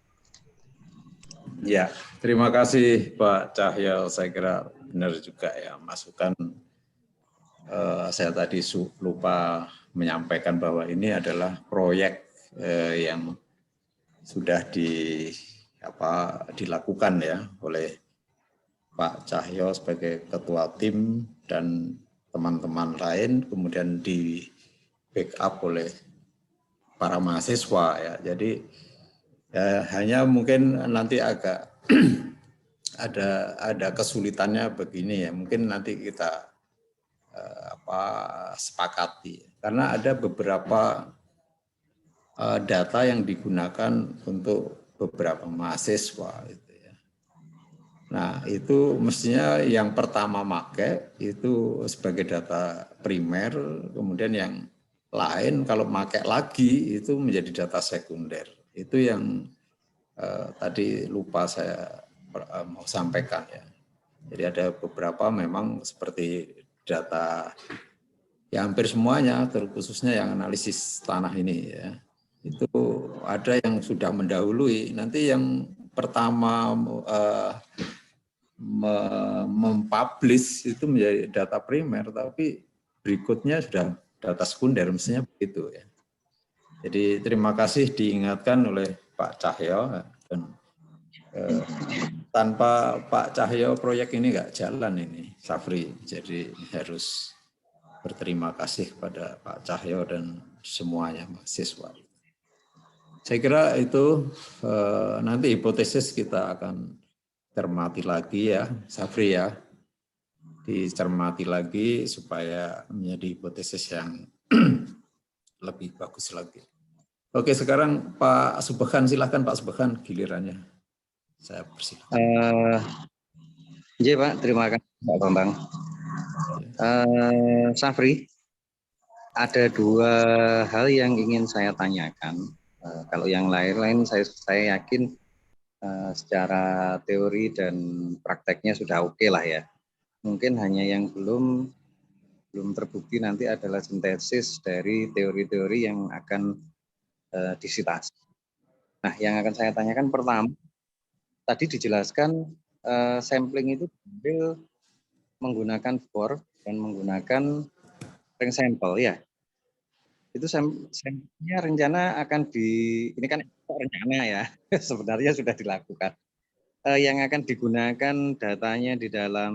Ya, terima kasih Pak Cahyo. Saya kira benar juga ya masukan. Saya tadi lupa menyampaikan bahwa ini adalah proyek yang sudah dilakukan ya oleh Pak Cahyo sebagai ketua tim dan teman-teman lain, kemudian di backup oleh para mahasiswa ya. Jadi ya, hanya mungkin nanti agak ada kesulitannya begini ya. Mungkin nanti kita sepakati karena ada beberapa data yang digunakan untuk beberapa mahasiswa itu ya. Nah, itu mestinya yang pertama pakai itu sebagai data primer, kemudian yang lain kalau pakai lagi itu menjadi data sekunder. Itu yang tadi lupa saya mau sampaikan ya. Jadi ada beberapa memang seperti data ya hampir semuanya, terkhususnya yang analisis tanah ini ya. Itu ada yang sudah mendahului. Nanti yang pertama mempublish itu menjadi data primer, tapi berikutnya sudah data sekunder, mestinya begitu ya. Jadi terima kasih diingatkan oleh Pak Cahyo. Dan tanpa Pak Cahyo proyek ini nggak jalan ini, Safri. Jadi harus berterima kasih kepada Pak Cahyo dan semuanya mahasiswa. Saya kira itu nanti hipotesis kita akan cermati lagi ya, Safri ya. Dicermati lagi supaya menjadi hipotesis yang lebih bagus lagi. Oke, sekarang Pak Subhan, silakan Pak Subhan gilirannya. Saya persilakan. Iya Pak, terima kasih Pak Bambang. Safri, ada dua hal yang ingin saya tanyakan. Kalau yang lain-lain saya yakin secara teori dan prakteknya sudah oke lah ya. Mungkin hanya yang belum terbukti nanti adalah sintesis dari teori-teori yang akan disitasi. Nah, yang akan saya tanyakan pertama, tadi dijelaskan sampling itu diambil menggunakan bor dan menggunakan ring sampel ya. Itu sampelnya rencana akan ini kan rencana ya, sebenarnya sudah dilakukan. Yang akan digunakan datanya di dalam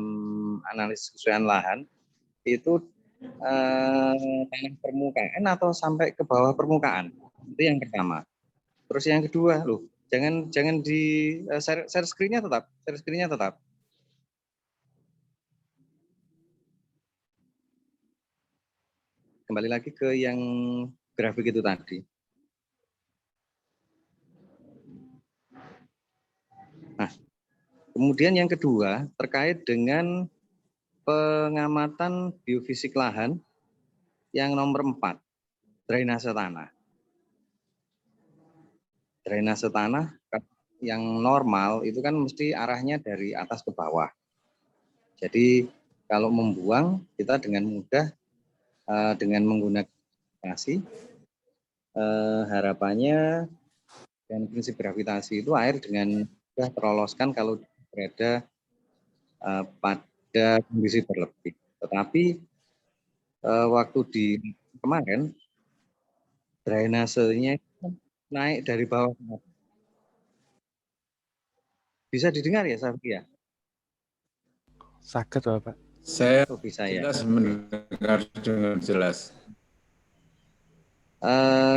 analisis kesesuaian lahan itu tanah permukaan atau sampai ke bawah permukaan. Itu yang pertama. Terus yang kedua, jangan di share screen-nya tetap. Kembali lagi ke yang grafik itu tadi. Nah, kemudian yang kedua terkait dengan pengamatan biofisik lahan yang nomor 4, drainase tanah. Drainase tanah yang normal itu kan mesti arahnya dari atas ke bawah. Jadi kalau membuang kita dengan mudah dengan menggunakan gravitasi, harapannya dan prinsip gravitasi itu air dengan mudah terloloskan kalau berada pada kondisi berlebih. Tetapi waktu di kemarin drainasenya naik dari bawah ke atas. Bisa didengar ya, Safri ya? Sakit Bapak. Saya bisa ya. Jelas mendengar dengan jelas.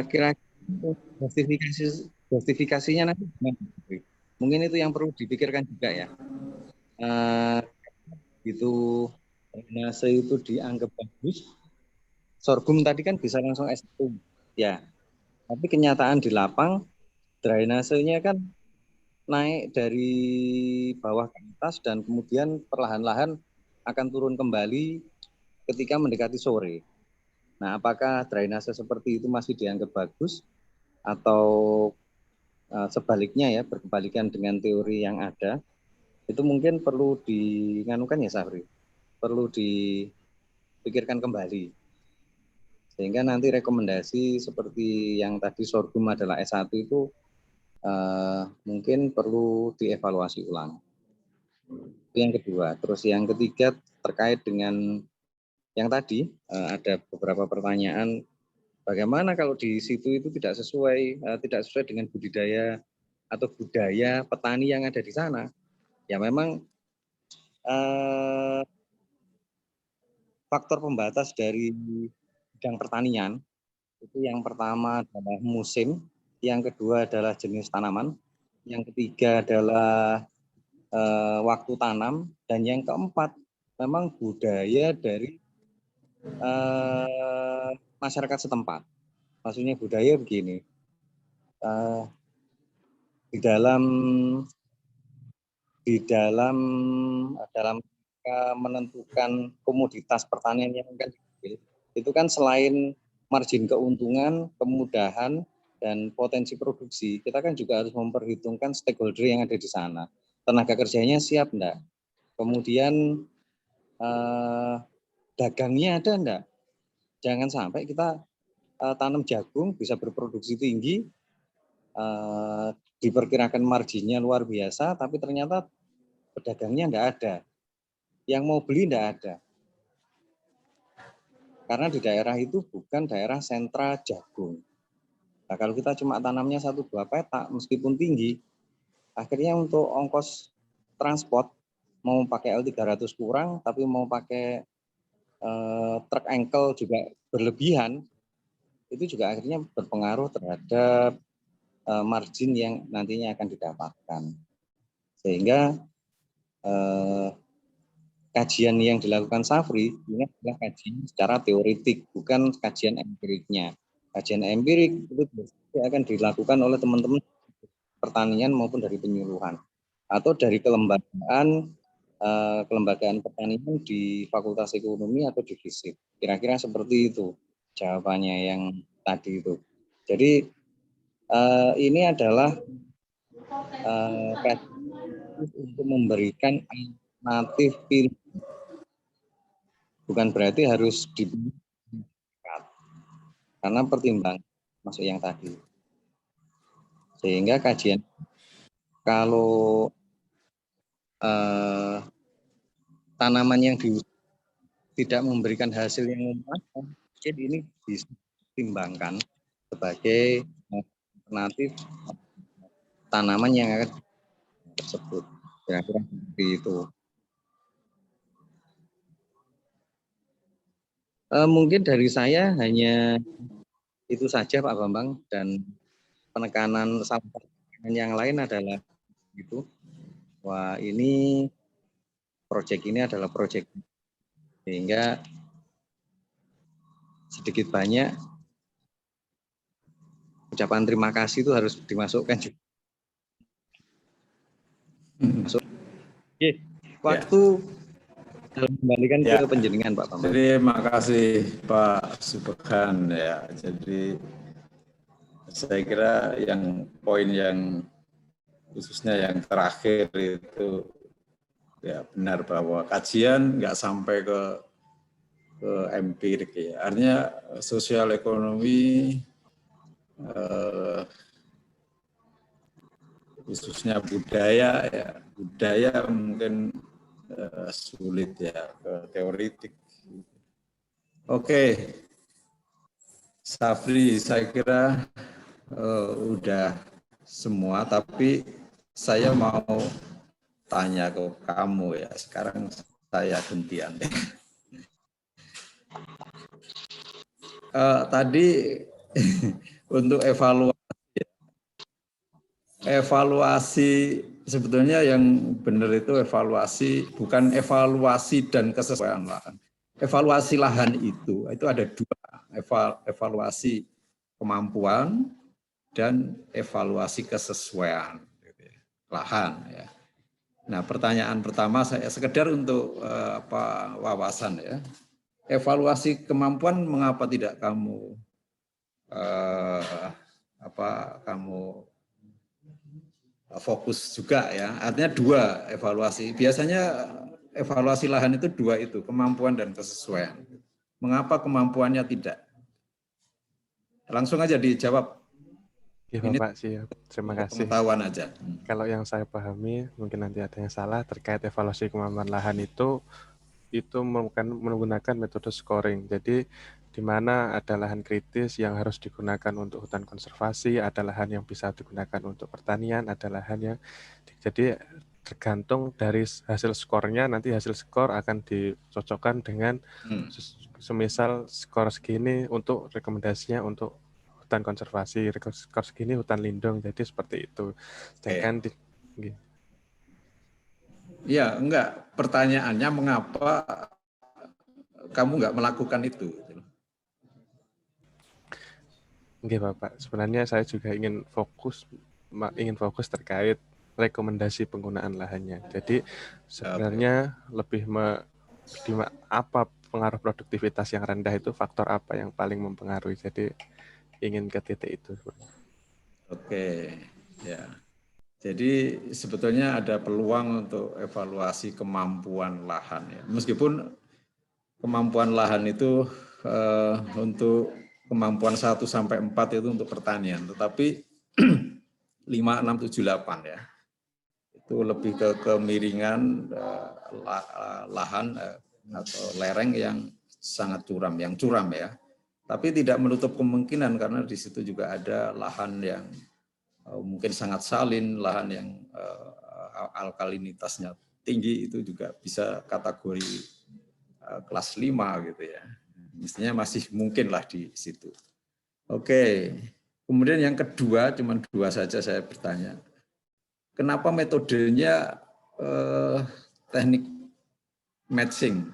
Kira-kira justifikasinya nanti mungkin itu yang perlu dipikirkan juga ya. Itu drainase itu dianggap bagus. Sorghum tadi kan bisa langsung S1 ya. Tapi kenyataan di lapang drainasenya kan naik dari bawah ke atas dan kemudian perlahan-lahan akan turun kembali ketika mendekati sore. Nah, apakah drainase seperti itu masih dianggap bagus atau sebaliknya ya, berkebalikan dengan teori yang ada, itu mungkin perlu dianukan ya, Safri, perlu dipikirkan kembali. Sehingga nanti rekomendasi seperti yang tadi sorghum adalah S1 itu mungkin perlu dievaluasi ulang. Itu yang kedua. Terus yang ketiga terkait dengan yang tadi ada beberapa pertanyaan, bagaimana kalau di situ itu tidak sesuai dengan budidaya atau budaya petani yang ada di sana. Ya memang faktor pembatas dari bidang pertanian itu yang pertama adalah musim, yang kedua adalah jenis tanaman, yang ketiga adalah waktu tanam, dan yang keempat memang budaya dari masyarakat setempat. Maksudnya budaya begini, di dalam menentukan komoditas pertanian yang akan diambil, itu kan selain margin keuntungan, kemudahan, dan potensi produksi, kita kan juga harus memperhitungkan stakeholder yang ada di sana. Tenaga kerjanya siap enggak? Kemudian dagangnya ada enggak? Jangan sampai kita tanam jagung bisa berproduksi tinggi, diperkirakan marginnya luar biasa, tapi ternyata pedagangnya enggak ada. Yang mau beli enggak ada. Karena di daerah itu bukan daerah sentra jagung. Nah, kalau kita cuma tanamnya 1-2 petak, meskipun tinggi, akhirnya untuk ongkos transport, mau pakai L300 kurang, tapi mau pakai truk engkel juga berlebihan, itu juga akhirnya berpengaruh terhadap margin yang nantinya akan didapatkan. Sehingga kajian yang dilakukan Safri ini adalah kajian secara teoretik, bukan kajian empiriknya. Kajian empirik itu akan dilakukan oleh teman-teman pertanian maupun dari penyuluhan atau dari kelembagaan kelembagaan pertanian di Fakultas Ekonomi atau di FISIP. Kira-kira seperti itu jawabannya yang tadi itu. Jadi ini adalah untuk memberikan alternatif pilihan. Bukan berarti harus dipilih karena pertimbangan masuk yang tadi. Sehingga kajian kalau tanaman yang tidak memberikan hasil yang memuaskan, mungkin ini bisa ditimbangkan sebagai alternatif tanaman yang akan tersebut. Kira-kira seperti itu. Mungkin dari saya hanya itu saja Pak Bambang, dan penekanan yang lain adalah itu. Wah, ini proyek ini adalah proyek, sehingga sedikit banyak ucapan terima kasih itu harus dimasukkan juga. Waktu kembalikan ke penjenengan Pak Bambang. Terima kasih Pak Subhan ya. Jadi saya kira yang poin yang khususnya yang terakhir itu ya benar bahwa kajian nggak sampai ke empirik ya. Artinya sosial ekonomi khususnya budaya ya, budaya mungkin sulit ya ke teoritik. Oke, Safri, saya kira udah semua, tapi saya mau tanya ke kamu ya. Sekarang saya gantian. Tadi untuk evaluasi sebetulnya yang benar itu evaluasi, bukan evaluasi dan kesesuaian lahan. Evaluasi lahan itu ada dua, evaluasi kemampuan dan evaluasi kesesuaian lahan. Ya. Nah, pertanyaan pertama saya sekedar untuk wawasan ya. Evaluasi kemampuan mengapa tidak kamu fokus juga ya, artinya dua evaluasi. Biasanya evaluasi lahan itu dua itu, kemampuan dan kesesuaian. Mengapa kemampuannya tidak? Langsung aja dijawab. Ya Bapak, siap. Terima kasih. Pengetahuan aja. Kalau yang saya pahami, mungkin nanti ada yang salah terkait evaluasi kemampuan lahan itu menggunakan metode scoring. Jadi di mana ada lahan kritis yang harus digunakan untuk hutan konservasi, ada lahan yang bisa digunakan untuk pertanian, ada lahan yang jadi tergantung dari hasil skornya, nanti hasil skor akan dicocokkan dengan semisal skor segini untuk rekomendasinya untuk hutan konservasi, skor segini hutan lindung, jadi seperti itu. Sedangkan ya enggak, pertanyaannya mengapa kamu enggak melakukan itu? Oke Bapak, sebenarnya saya juga ingin fokus terkait rekomendasi penggunaan lahannya. Jadi sebenarnya lebih apa pengaruh produktivitas yang rendah itu, faktor apa yang paling mempengaruhi. Jadi ingin ke titik itu. Oke, ya. Jadi sebetulnya ada peluang untuk evaluasi kemampuan lahan ya. Meskipun kemampuan lahan itu untuk kemampuan 1 sampai 4 itu untuk pertanian, tetapi 5, 6, 7, 8 ya. Itu lebih ke kemiringan lahan atau lereng yang sangat curam ya. Tapi tidak menutup kemungkinan karena di situ juga ada lahan yang mungkin sangat salin, lahan yang alkalinitasnya tinggi, itu juga bisa kategori kelas 5 gitu ya. Mestinya masih mungkin lah di situ. Oke, kemudian yang kedua, cuma 2 saja saya bertanya. Kenapa metodenya teknik matching?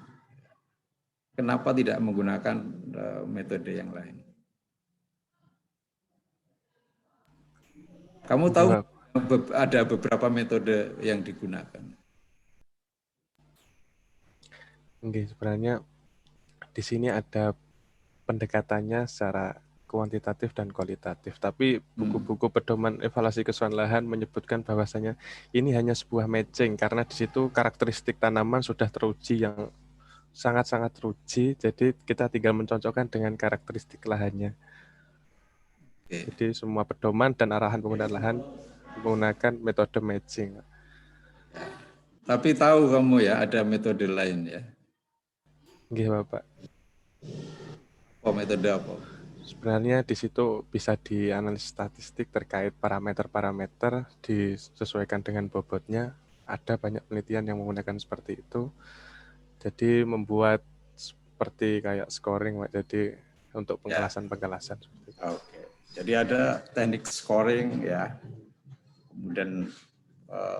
Kenapa tidak menggunakan metode yang lain? Kamu tahu ada beberapa metode yang digunakan. Sebenarnya di sini ada pendekatannya secara kuantitatif dan kualitatif. Tapi buku-buku pedoman evaluasi kesesuaian lahan menyebutkan bahwasanya ini hanya sebuah matching karena di situ karakteristik tanaman sudah teruji yang sangat-sangat teruji. Jadi kita tinggal mencocokkan dengan karakteristik lahannya. Jadi semua pedoman dan arahan penggunaan lahan menggunakan metode matching. Tapi tahu kamu ya ada metode lain ya? Iya, Bapak. Oh, metode apa? Sebenarnya di situ bisa dianalisis statistik terkait parameter-parameter disesuaikan dengan bobotnya. Ada banyak penelitian yang menggunakan seperti itu. Jadi membuat seperti kayak scoring, Pak. Jadi untuk penggelasan-penggelasan. Oke. Jadi ada teknik scoring ya. Kemudian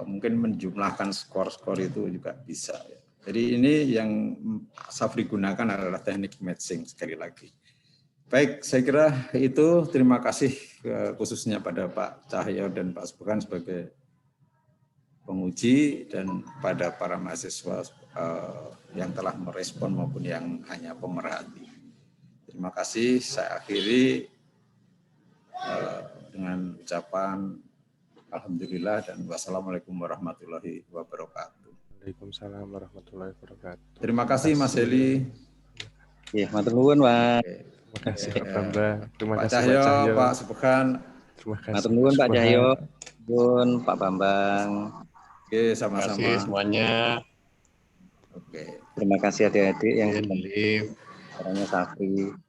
mungkin menjumlahkan skor-skor itu juga bisa. Ya. Jadi ini yang Safri gunakan adalah teknik matching sekali lagi. Baik, saya kira itu. Terima kasih khususnya pada Pak Cahyo dan Pak Subhan sebagai penguji dan pada para mahasiswa yang telah merespon maupun yang hanya pemerhati. Terima kasih. Saya akhiri dengan ucapan alhamdulillah dan wassalamualaikum warahmatullahi wabarakatuh. Waalaikumsalam warahmatullahi wabarakatuh. Terima kasih Mas Heli. Ya, matur nuwun, Pak. Terima kasih Pak Bambang. Terima Pak kasih Cahyo, Pak Cahyo. Pak Subhan. Terima kasih. Matur nuwun Pak Cahyo, nuwun Pak Bambang. Oke, sama-sama. Terima kasih semuanya. Oke. Terima kasih adik-adik yang Liv. Safri.